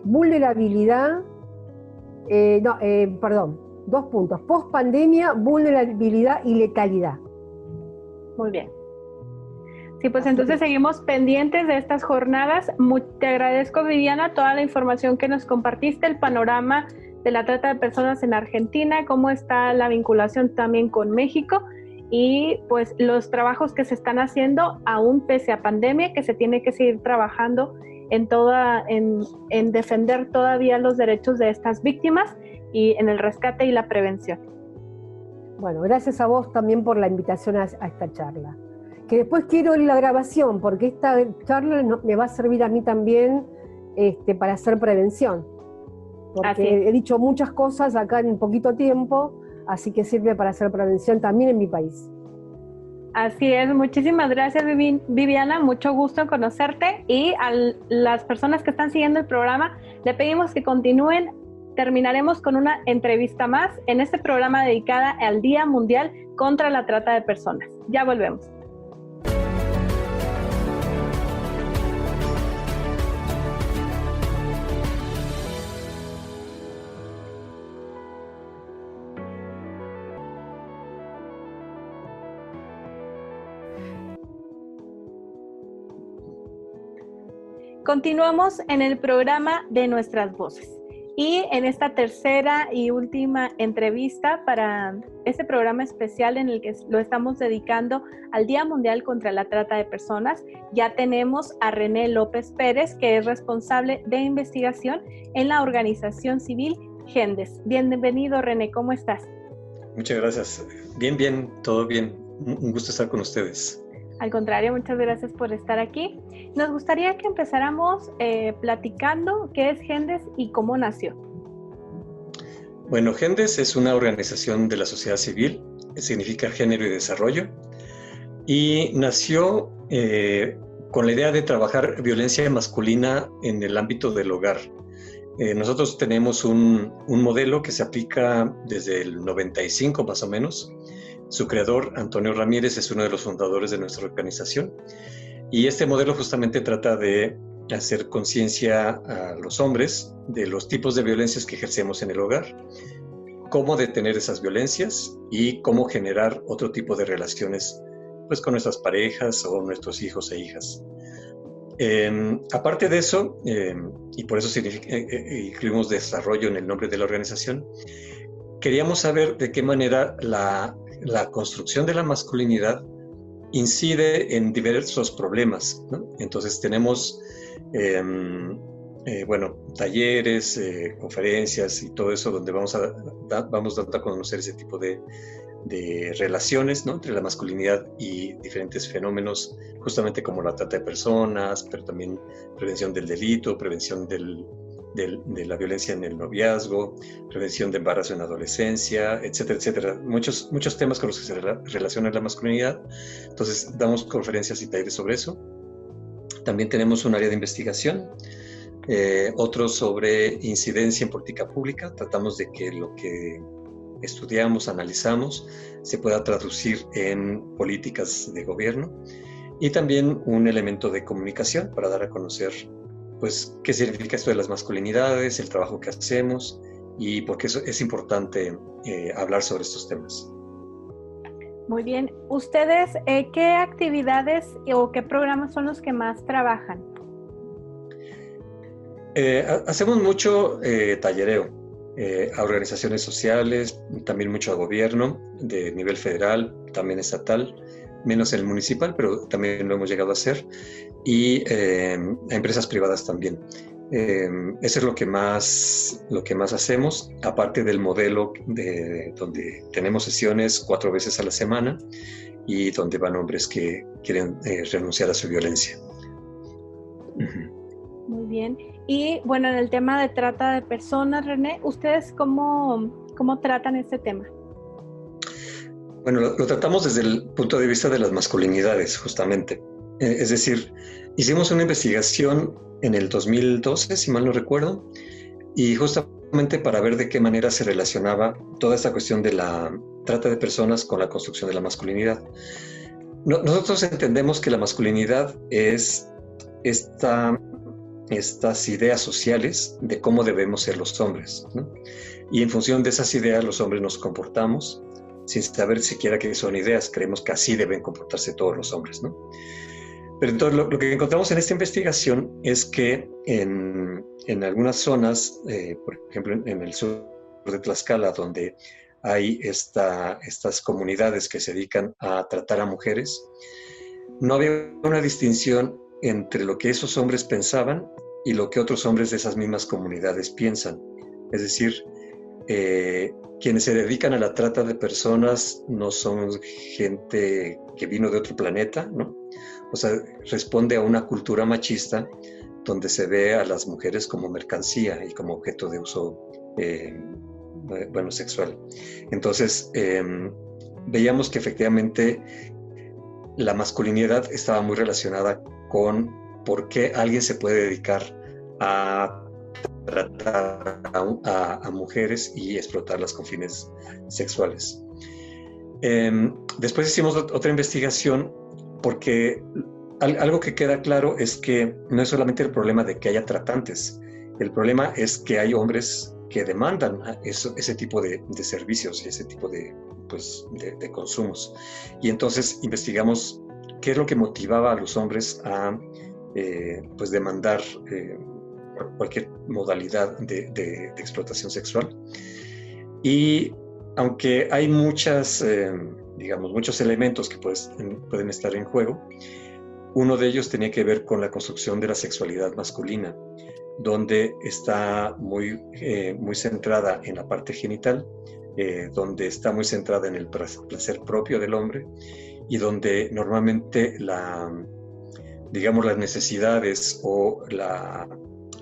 vulnerabilidad, pospandemia, vulnerabilidad y letalidad. Muy bien. Sí, pues entonces seguimos pendientes de estas jornadas. Te agradezco, Viviana, toda la información que nos compartiste, el panorama de la trata de personas en Argentina, cómo está la vinculación también con México y pues los trabajos que se están haciendo aún pese a pandemia, que se tiene que seguir trabajando en defender todavía los derechos de estas víctimas y en el rescate y la prevención. Bueno, gracias a vos también por la invitación a esta charla. Que después quiero la grabación, porque esta charla me va a servir a mí también para hacer prevención. Porque he dicho muchas cosas acá en poquito tiempo, así que sirve para hacer prevención también en mi país. Así es, muchísimas gracias, Viviana, mucho gusto en conocerte, y a las personas que están siguiendo el programa le pedimos que continúen. Terminaremos con una entrevista más en este programa dedicada al Día Mundial contra la Trata de Personas. Ya volvemos. Continuamos en el programa de Nuestras Voces, y en esta tercera y última entrevista para este programa especial en el que lo estamos dedicando al Día Mundial contra la Trata de Personas, ya tenemos a René López Pérez, que es responsable de investigación en la organización civil GENDES. Bienvenido, René, ¿cómo estás? Muchas gracias. Bien, todo bien. Un gusto estar con ustedes. Al contrario, muchas gracias por estar aquí. Nos gustaría que empezáramos platicando qué es GENDES y cómo nació. Bueno, GENDES es una organización de la sociedad civil, significa Género y Desarrollo, y nació con la idea de trabajar violencia masculina en el ámbito del hogar. Nosotros tenemos un modelo que se aplica desde el 95 más o menos. Su creador, Antonio Ramírez, es uno de los fundadores de nuestra organización, y este modelo justamente trata de hacer conciencia a los hombres de los tipos de violencias que ejercemos en el hogar, cómo detener esas violencias y cómo generar otro tipo de relaciones pues, con nuestras parejas o nuestros hijos e hijas. Aparte de eso, y por eso incluimos desarrollo en el nombre de la organización, queríamos saber de qué manera la construcción de la masculinidad incide en diversos problemas, ¿no? Entonces tenemos talleres, conferencias y todo eso donde vamos dando a conocer ese tipo de relaciones, ¿no?, entre la masculinidad y diferentes fenómenos, justamente como la trata de personas, pero también prevención del delito, prevención de la violencia en el noviazgo, prevención de embarazo en adolescencia, etcétera, etcétera. Muchos temas con los que se relaciona la masculinidad. Entonces, damos conferencias y talleres sobre eso. También tenemos un área de investigación, otro sobre incidencia en política pública. Tratamos de que lo que estudiamos, analizamos, se pueda traducir en políticas de gobierno, y también un elemento de comunicación para dar a conocer, pues, qué significa esto de las masculinidades, el trabajo que hacemos y por qué es importante hablar sobre estos temas. Muy bien. ¿Ustedes qué actividades o qué programas son los que más trabajan? Hacemos mucho tallereo a organizaciones sociales, también mucho a gobierno de nivel federal, también estatal, menos el municipal, pero también lo hemos llegado a hacer, y a empresas privadas también. Eso es lo que más hacemos, aparte del modelo donde tenemos sesiones 4 veces a la semana y donde van hombres que quieren renunciar a su violencia. Muy bien. Y bueno, en el tema de trata de personas, René, ¿ustedes cómo tratan este tema? Bueno, lo tratamos desde el punto de vista de las masculinidades, justamente. Es decir, hicimos una investigación en el 2012, si mal no recuerdo, y justamente para ver de qué manera se relacionaba toda esta cuestión de la trata de personas con la construcción de la masculinidad. Nosotros entendemos que la masculinidad es estas ideas sociales de cómo debemos ser los hombres, ¿no? Y en función de esas ideas los hombres nos comportamos sin saber siquiera que son ideas. Creemos que así deben comportarse todos los hombres, ¿no? Pero entonces lo que encontramos en esta investigación es que en algunas zonas, por ejemplo en el sur de Tlaxcala, donde hay estas comunidades que se dedican a tratar a mujeres, no había una distinción entre lo que esos hombres pensaban y lo que otros hombres de esas mismas comunidades piensan. Es decir, quienes se dedican a la trata de personas no son gente que vino de otro planeta, ¿no? O sea, responde a una cultura machista donde se ve a las mujeres como mercancía y como objeto de uso, sexual. Entonces, veíamos que efectivamente la masculinidad estaba muy relacionada con por qué alguien se puede dedicar a tratar a mujeres y explotarlas con fines sexuales. Después hicimos otra investigación porque algo que queda claro es que no es solamente el problema de que haya tratantes, el problema es que hay hombres que demandan ese tipo de servicios y ese tipo de consumos. Y entonces investigamos qué es lo que motivaba a los hombres a demandar cualquier modalidad de explotación sexual. Y aunque hay muchos elementos que pueden estar en juego, uno de ellos tenía que ver con la construcción de la sexualidad masculina, donde está muy centrada en la parte genital, donde está muy centrada en el placer propio del hombre, y donde normalmente las necesidades o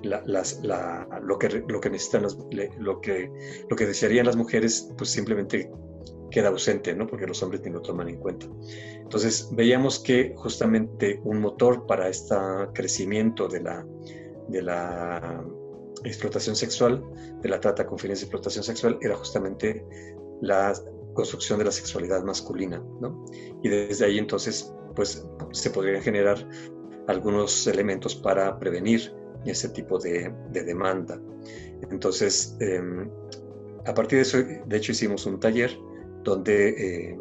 lo que necesitan, lo que desearían las mujeres, pues simplemente queda ausente, ¿no? Porque los hombres ni lo toman en cuenta. Entonces veíamos que justamente un motor para este crecimiento de la explotación sexual, de la trata con fines de explotación sexual, era justamente la construcción de la sexualidad masculina, ¿no? Y desde ahí entonces pues se podrían generar algunos elementos para prevenir ese tipo de demanda. Entonces, a partir de eso, de hecho, hicimos un taller donde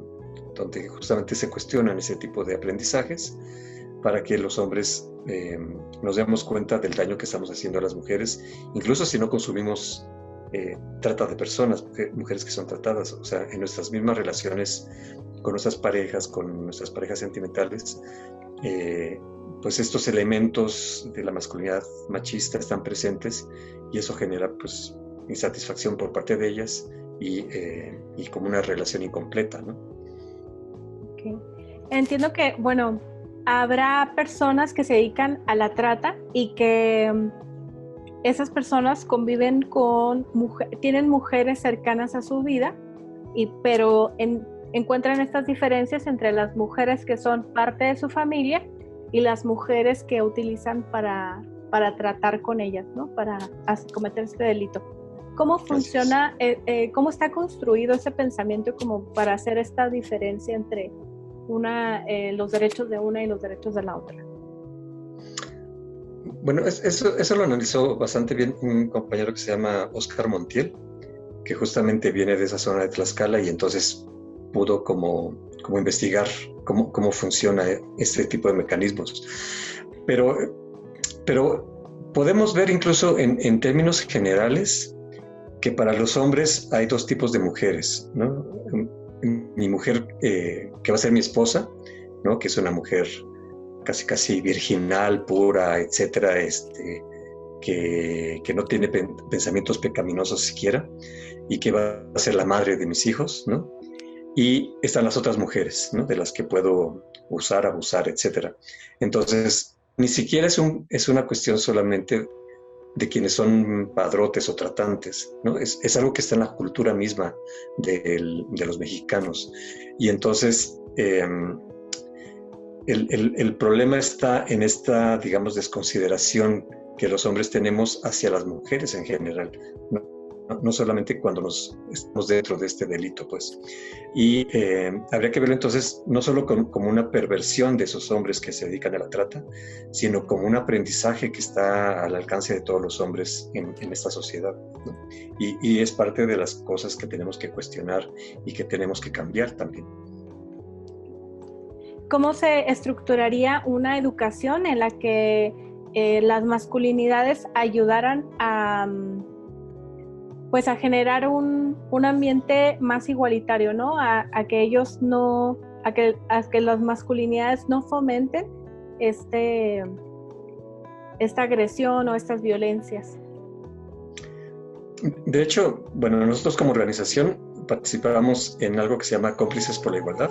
justamente se cuestionan ese tipo de aprendizajes para que los hombres nos demos cuenta del daño que estamos haciendo a las mujeres, incluso si no consumimos trata de personas, mujeres que son tratadas, o sea, en nuestras mismas relaciones con nuestras parejas sentimentales, pues estos elementos de la masculinidad machista están presentes y eso genera pues insatisfacción por parte de ellas y como una relación incompleta, ¿no? Okay. Entiendo que, bueno, habrá personas que se dedican a la trata y que esas personas conviven con tienen mujeres cercanas a su vida, pero encuentran estas diferencias entre las mujeres que son parte de su familia y las mujeres que utilizan para tratar con ellas, ¿no? Para cometer este delito. ¿Cómo funciona, cómo está construido ese pensamiento como para hacer esta diferencia entre los derechos de una y los derechos de la otra? Bueno, eso lo analizó bastante bien un compañero que se llama Oscar Montiel, que justamente viene de esa zona de Tlaxcala y entonces pudo como investigar cómo funciona este tipo de mecanismos. Pero podemos ver incluso en términos generales que para los hombres hay dos tipos de mujeres, ¿no? Mi mujer, que va a ser mi esposa, ¿no? Que es una mujer casi virginal, pura, etcétera, que no tiene pensamientos pecaminosos siquiera, y que va a ser la madre de mis hijos, ¿no? Y están las otras mujeres, ¿no? De las que puedo usar, abusar, etcétera. Entonces, ni siquiera es una cuestión solamente de quienes son padrotes o tratantes, ¿no? Es algo que está en la cultura misma de los mexicanos. Y entonces, el problema está en esta, digamos, desconsideración que los hombres tenemos hacia las mujeres en general, no solamente cuando estamos dentro de este delito, pues. Y habría que verlo entonces no solo como una perversión de esos hombres que se dedican a la trata, sino como un aprendizaje que está al alcance de todos los hombres en esta sociedad, ¿no? Y es parte de las cosas que tenemos que cuestionar y que tenemos que cambiar también. ¿Cómo se estructuraría una educación en la que las masculinidades ayudaran a generar un ambiente más igualitario, ¿no? A que ellos no, a que las masculinidades no fomenten esta agresión o estas violencias? De hecho, bueno, nosotros como organización participamos en algo que se llama Cómplices por la Igualdad,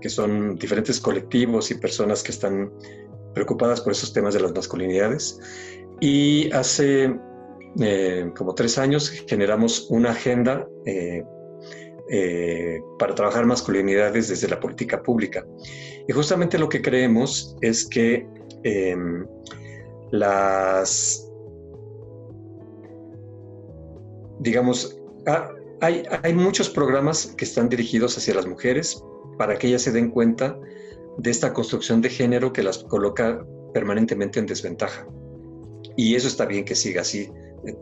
que son diferentes colectivos y personas que están preocupadas por esos temas de las masculinidades. Y hace como 3 años generamos una agenda para trabajar masculinidades desde la política pública. Y justamente lo que creemos es que hay muchos programas que están dirigidos hacia las mujeres para que ellas se den cuenta de esta construcción de género que las coloca permanentemente en desventaja. Y eso está bien que siga así,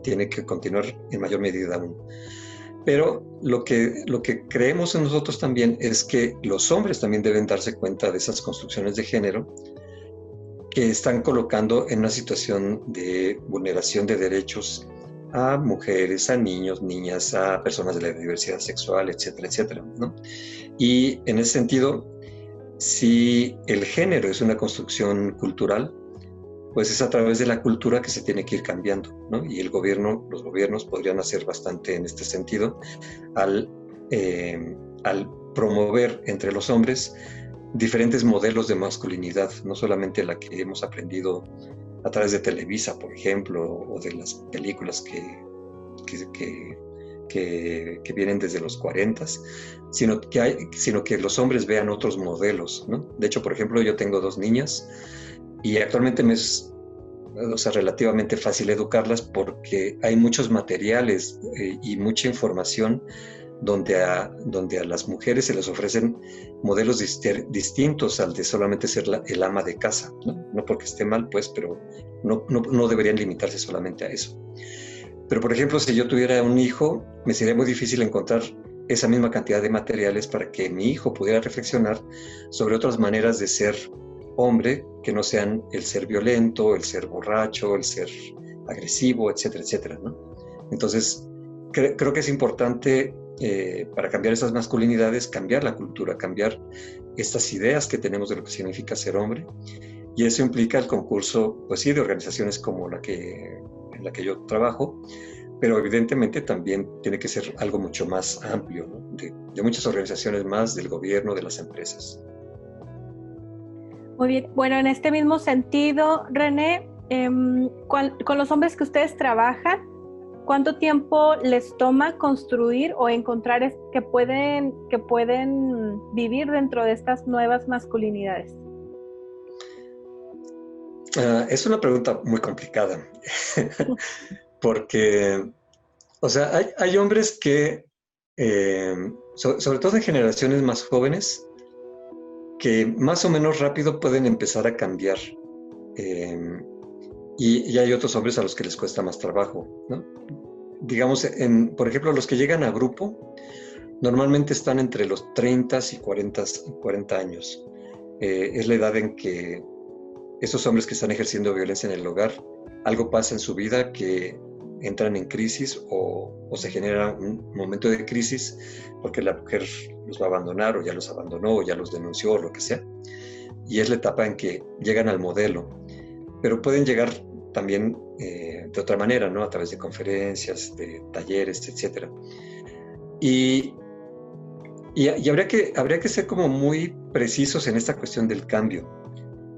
tiene que continuar en mayor medida aún. Pero lo que creemos en nosotros también es que los hombres también deben darse cuenta de esas construcciones de género que están colocando en una situación de vulneración de derechos a mujeres, a niños, niñas, a personas de la diversidad sexual, etcétera, etcétera, ¿no? Y en ese sentido, si el género es una construcción cultural, pues es a través de la cultura que se tiene que ir cambiando, ¿no? Y los gobiernos podrían hacer bastante en este sentido al promover entre los hombres diferentes modelos de masculinidad, no solamente la que hemos aprendido a través de Televisa, por ejemplo, o de las películas que vienen desde los 40s, sino que los hombres vean otros modelos, ¿no? De hecho, por ejemplo, yo tengo 2 niñas y actualmente me es relativamente fácil educarlas porque hay muchos materiales y mucha información donde a las mujeres se les ofrecen modelos distintos al de solamente ser el ama de casa, ¿no? No porque esté mal, pues, pero no deberían limitarse solamente a eso. Pero, por ejemplo, si yo tuviera un hijo, me sería muy difícil encontrar esa misma cantidad de materiales para que mi hijo pudiera reflexionar sobre otras maneras de ser hombre que no sean el ser violento, el ser borracho, el ser agresivo, etcétera, etcétera, ¿no? Entonces, creo que es importante para cambiar esas masculinidades, cambiar la cultura, cambiar estas ideas que tenemos de lo que significa ser hombre. Y eso implica el concurso, pues sí, de organizaciones como en la que yo trabajo, pero evidentemente también tiene que ser algo mucho más amplio, ¿no? de muchas organizaciones más, del gobierno, de las empresas. Muy bien. Bueno, en este mismo sentido, René, con los hombres que ustedes trabajan, ¿cuánto tiempo les toma construir o encontrar que pueden vivir dentro de estas nuevas masculinidades? Es una pregunta muy complicada, porque, o sea, hay hombres que, sobre todo en generaciones más jóvenes, que más o menos rápido pueden empezar a cambiar. Y hay otros hombres a los que les cuesta más trabajo, ¿no? Digamos, por ejemplo, los que llegan a grupo normalmente están entre los 30 y 40 años. Es la edad en que esos hombres que están ejerciendo violencia en el hogar, algo pasa en su vida que entran en crisis o se genera un momento de crisis porque la mujer los va a abandonar o ya los abandonó o ya los denunció o lo que sea. Y es la etapa en que llegan al modelo. Pero pueden llegar también de otra manera, ¿no? A través de conferencias, de talleres, etc. Y habría que ser como muy precisos en esta cuestión del cambio.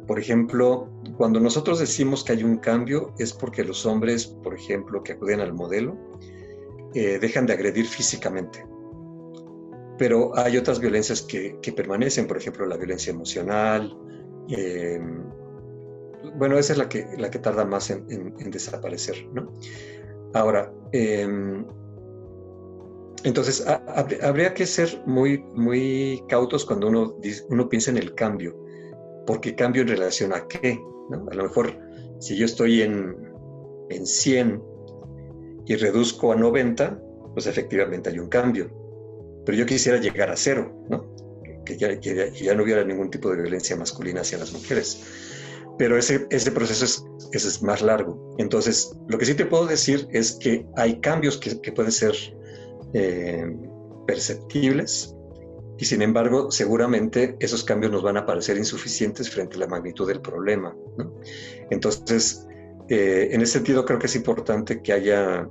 Por ejemplo, cuando nosotros decimos que hay un cambio es porque los hombres, por ejemplo, que acuden al modelo, dejan de agredir físicamente. Pero hay otras violencias que permanecen, por ejemplo, la violencia emocional. Bueno, esa es la que tarda más en desaparecer, ¿no? Ahora, entonces habría que ser muy, muy cautos cuando uno piensa en el cambio. Porque cambio en relación a qué, ¿no? A lo mejor si yo estoy en 100 y reduzco a 90, pues efectivamente hay un cambio. Pero yo quisiera llegar a 0, ¿no? Que ya no hubiera ningún tipo de violencia masculina hacia las mujeres. Pero ese proceso es más largo. Entonces, lo que sí te puedo decir es que hay cambios que pueden ser perceptibles. Y sin embargo, seguramente esos cambios nos van a parecer insuficientes frente a la magnitud del problema, ¿no? Entonces, en ese sentido creo que es importante que haya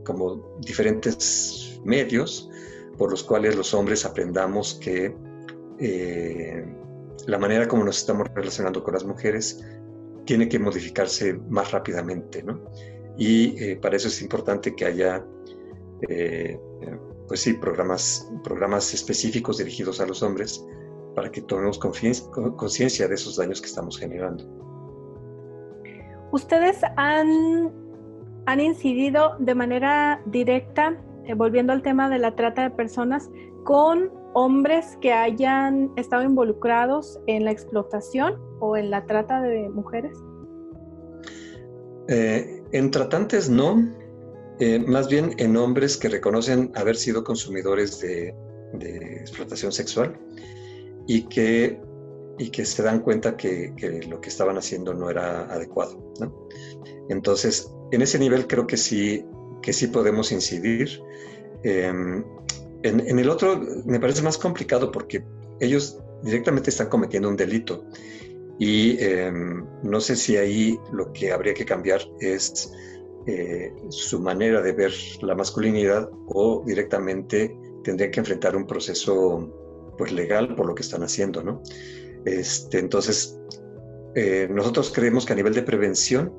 como diferentes medios por los cuales los hombres aprendamos que la manera como nos estamos relacionando con las mujeres tiene que modificarse más rápidamente, ¿no? Y para eso es importante que haya pues sí, programas específicos dirigidos a los hombres para que tomemos conciencia de esos daños que estamos generando. Ustedes han incidido de manera directa, volviendo al tema de la trata de personas, con hombres que hayan estado involucrados en la explotación o en la trata de mujeres. En tratantes no. Más bien en hombres que reconocen haber sido consumidores de explotación sexual y que se dan cuenta que lo que estaban haciendo no era adecuado, ¿no? Entonces, en ese nivel creo que sí podemos incidir. En el otro me parece más complicado porque ellos directamente están cometiendo un delito y no sé si ahí lo que habría que cambiar es su manera de ver la masculinidad o directamente tendrían que enfrentar un proceso pues legal por lo que están haciendo, ¿no? Entonces, nosotros creemos que a nivel de prevención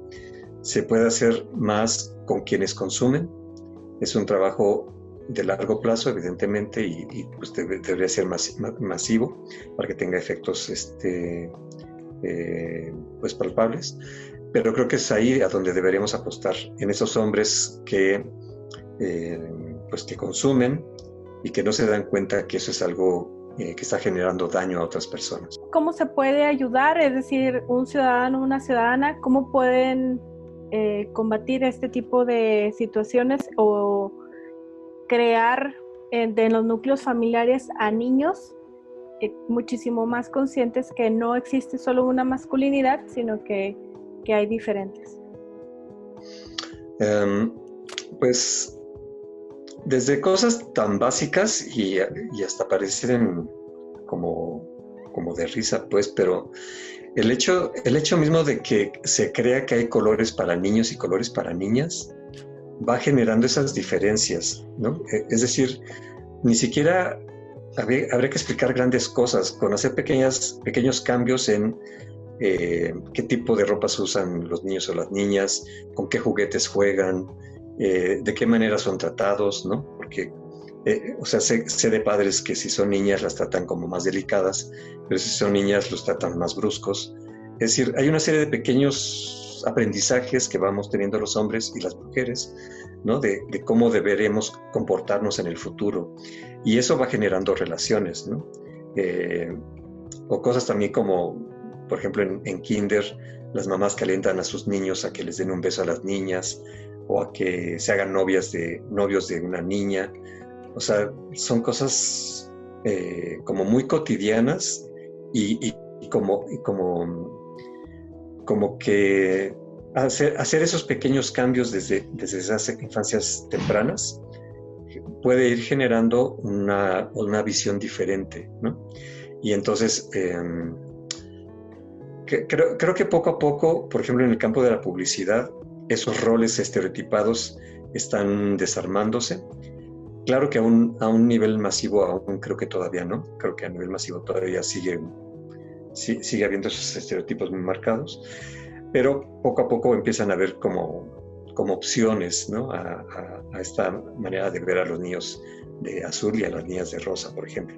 se puede hacer más con quienes consumen. Es un trabajo de largo plazo, evidentemente, y pues debería ser masivo para que tenga efectos pues palpables. Pero creo que es ahí a donde deberíamos apostar, en esos hombres que consumen y que no se dan cuenta que eso es algo que está generando daño a otras personas. ¿Cómo se puede ayudar? Es decir, un ciudadano, una ciudadana, ¿cómo pueden combatir este tipo de situaciones o crear en los núcleos familiares a niños muchísimo más conscientes que no existe solo una masculinidad, sino que hay diferentes? Pues desde cosas tan básicas y hasta parecen como de risa, pues, pero el hecho mismo de que se crea que hay colores para niños y colores para niñas va generando esas diferencias, ¿no? Es decir, ni siquiera habría que explicar grandes cosas, con hacer pequeños cambios en qué tipo de ropas usan los niños o las niñas, con qué juguetes juegan, de qué manera son tratados, ¿no? Porque, o sea, sé de padres que si son niñas las tratan como más delicadas, pero si son niñas los tratan más bruscos. Es decir, hay una serie de pequeños aprendizajes que vamos teniendo los hombres y las mujeres, ¿no? De cómo deberemos comportarnos en el futuro. Y eso va generando relaciones, ¿no? O cosas también como, por ejemplo, en kinder, las mamás que alientan a sus niños a que les den un beso a las niñas o a que se hagan novios de una niña. O sea, son cosas como muy cotidianas y como que hacer esos pequeños cambios desde esas infancias tempranas puede ir generando una visión diferente, ¿no? Y entonces, creo que poco a poco, por ejemplo, en el campo de la publicidad, esos roles estereotipados están desarmándose. Claro que a un nivel masivo aún creo que todavía no. Creo que a nivel masivo todavía sigue habiendo esos estereotipos muy marcados, pero poco a poco empiezan a haber como opciones, ¿no? a esta manera de ver a los niños de azul y a las niñas de rosa, por ejemplo.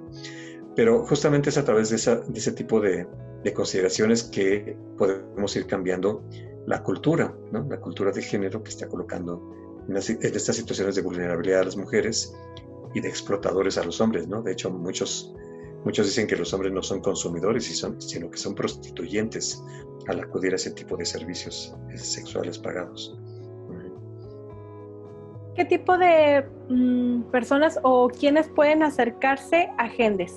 Pero justamente es a través de ese tipo de consideraciones que podemos ir cambiando la cultura, ¿no? La cultura de género que está colocando en estas situaciones de vulnerabilidad a las mujeres y de explotadores a los hombres, ¿no? De hecho, muchos dicen que los hombres no son consumidores, sino que son prostituyentes al acudir a ese tipo de servicios sexuales pagados. ¿Qué tipo de personas o quiénes pueden acercarse a Gendes?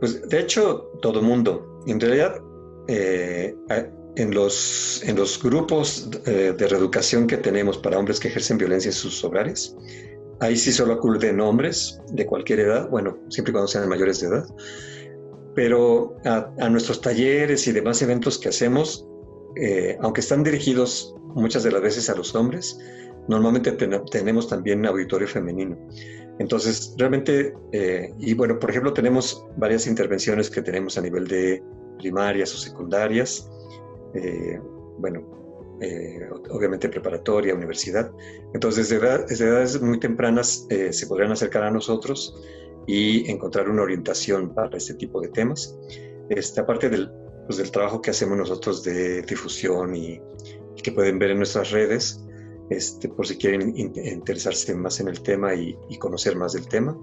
Pues de hecho, todo mundo. En realidad, en los grupos de reeducación que tenemos para hombres que ejercen violencia en sus hogares, ahí sí solo acuden hombres de cualquier edad, bueno, siempre y cuando sean mayores de edad, pero a nuestros talleres y demás eventos que hacemos, aunque están dirigidos muchas de las veces a los hombres, normalmente tenemos también auditorio femenino. Entonces, realmente, y bueno, por ejemplo, tenemos varias intervenciones que tenemos a nivel de primarias o secundarias, obviamente preparatoria, universidad. Entonces, desde edades muy tempranas se podrán acercar a nosotros y encontrar una orientación para este tipo de temas. Aparte del trabajo que hacemos nosotros de difusión y que pueden ver en nuestras redes, por si quieren interesarse más en el tema y conocer más del tema,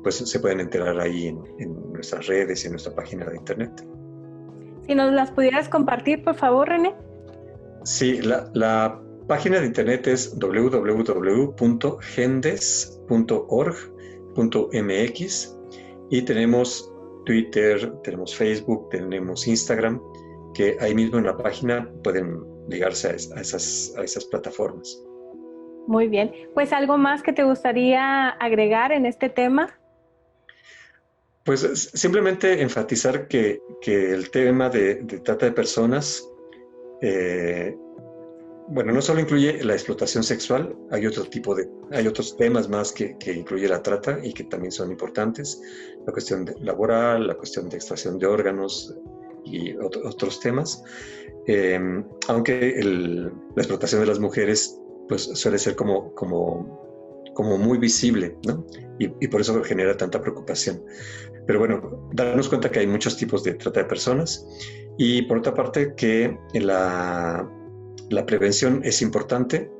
pues se pueden enterar ahí en nuestras redes y en nuestra página de internet. Si nos las pudieras compartir, por favor, René. Sí, la página de internet es www.gendes.org.mx y tenemos Twitter, tenemos Facebook, tenemos Instagram, que ahí mismo en la página pueden ligarse a esas plataformas. Muy bien. Pues, ¿algo más que te gustaría agregar en este tema? Pues simplemente enfatizar que el tema de trata de personas, no solo incluye la explotación sexual, hay otros temas más que incluye la trata y que también son importantes, la cuestión laboral, la cuestión de extracción de órganos y otros temas, aunque la explotación de las mujeres pues suele ser como muy visible, ¿no? Y por eso genera tanta preocupación. Pero bueno, darnos cuenta que hay muchos tipos de trata de personas y por otra parte que la prevención es importante,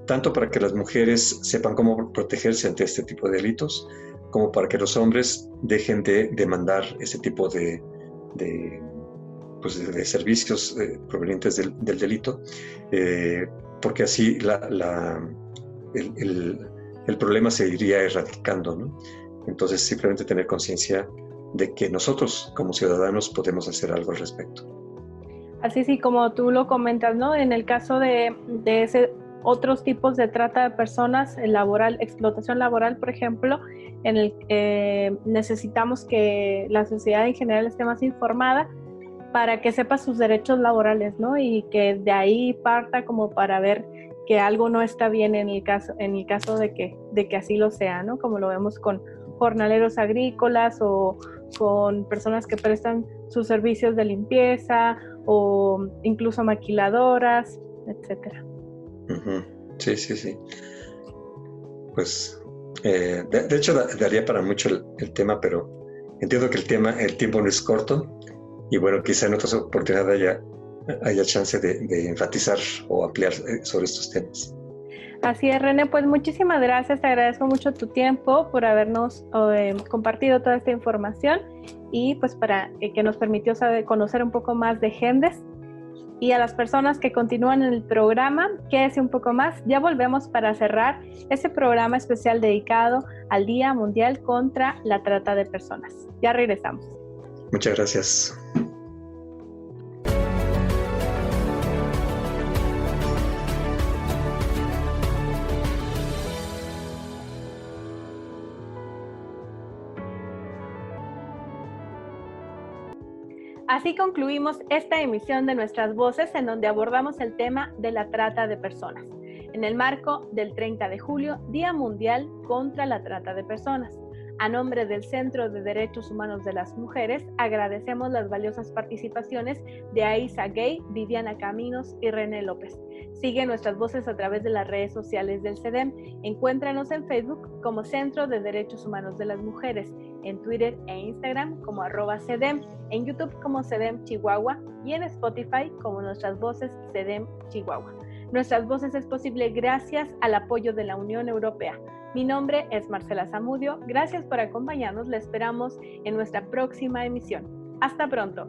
tanto para que las mujeres sepan cómo protegerse ante este tipo de delitos, como para que los hombres dejen de demandar ese tipo de servicios provenientes del delito, porque así el problema se iría erradicando, ¿no? Entonces, simplemente tener conciencia de que nosotros, como ciudadanos, podemos hacer algo al respecto. Así sí, como tú lo comentas, ¿no? En el caso de otros tipos de trata de personas, explotación laboral, por ejemplo, en el necesitamos que la sociedad en general esté más informada para que sepa sus derechos laborales, ¿no? Y que de ahí parta como para ver que algo no está bien en el caso de que así lo sea, ¿no? Como lo vemos con jornaleros agrícolas o con personas que prestan sus servicios de limpieza o incluso maquiladoras, etcétera. Uh-huh. Sí. Pues, de hecho, daría para mucho el tema, pero entiendo que el tiempo no es corto y bueno, quizá en otras oportunidades haya chance de enfatizar o ampliar sobre estos temas. Así es, René, pues muchísimas gracias, te agradezco mucho tu tiempo por habernos compartido toda esta información y pues para que nos permitió conocer un poco más de Gendes. Y a las personas que continúan en el programa, quédese un poco más. Ya volvemos para cerrar este programa especial dedicado al Día Mundial contra la Trata de Personas. Ya regresamos. Muchas gracias. Así concluimos esta emisión de Nuestras Voces, en donde abordamos el tema de la trata de personas, en el marco del 30 de julio, Día Mundial contra la Trata de Personas. A nombre del Centro de Derechos Humanos de las Mujeres, agradecemos las valiosas participaciones de Aisa Gay, Viviana Caminos y René López. Sigue Nuestras Voces a través de las redes sociales del CEDEM. Encuéntranos en Facebook como Centro de Derechos Humanos de las Mujeres, en Twitter e Instagram como @CEDEM, en YouTube como CEDEM Chihuahua y en Spotify como Nuestras Voces CEDEM Chihuahua. Nuestras Voces es posible gracias al apoyo de la Unión Europea. Mi nombre es Marcela Zamudio. Gracias por acompañarnos. La esperamos en nuestra próxima emisión. Hasta pronto.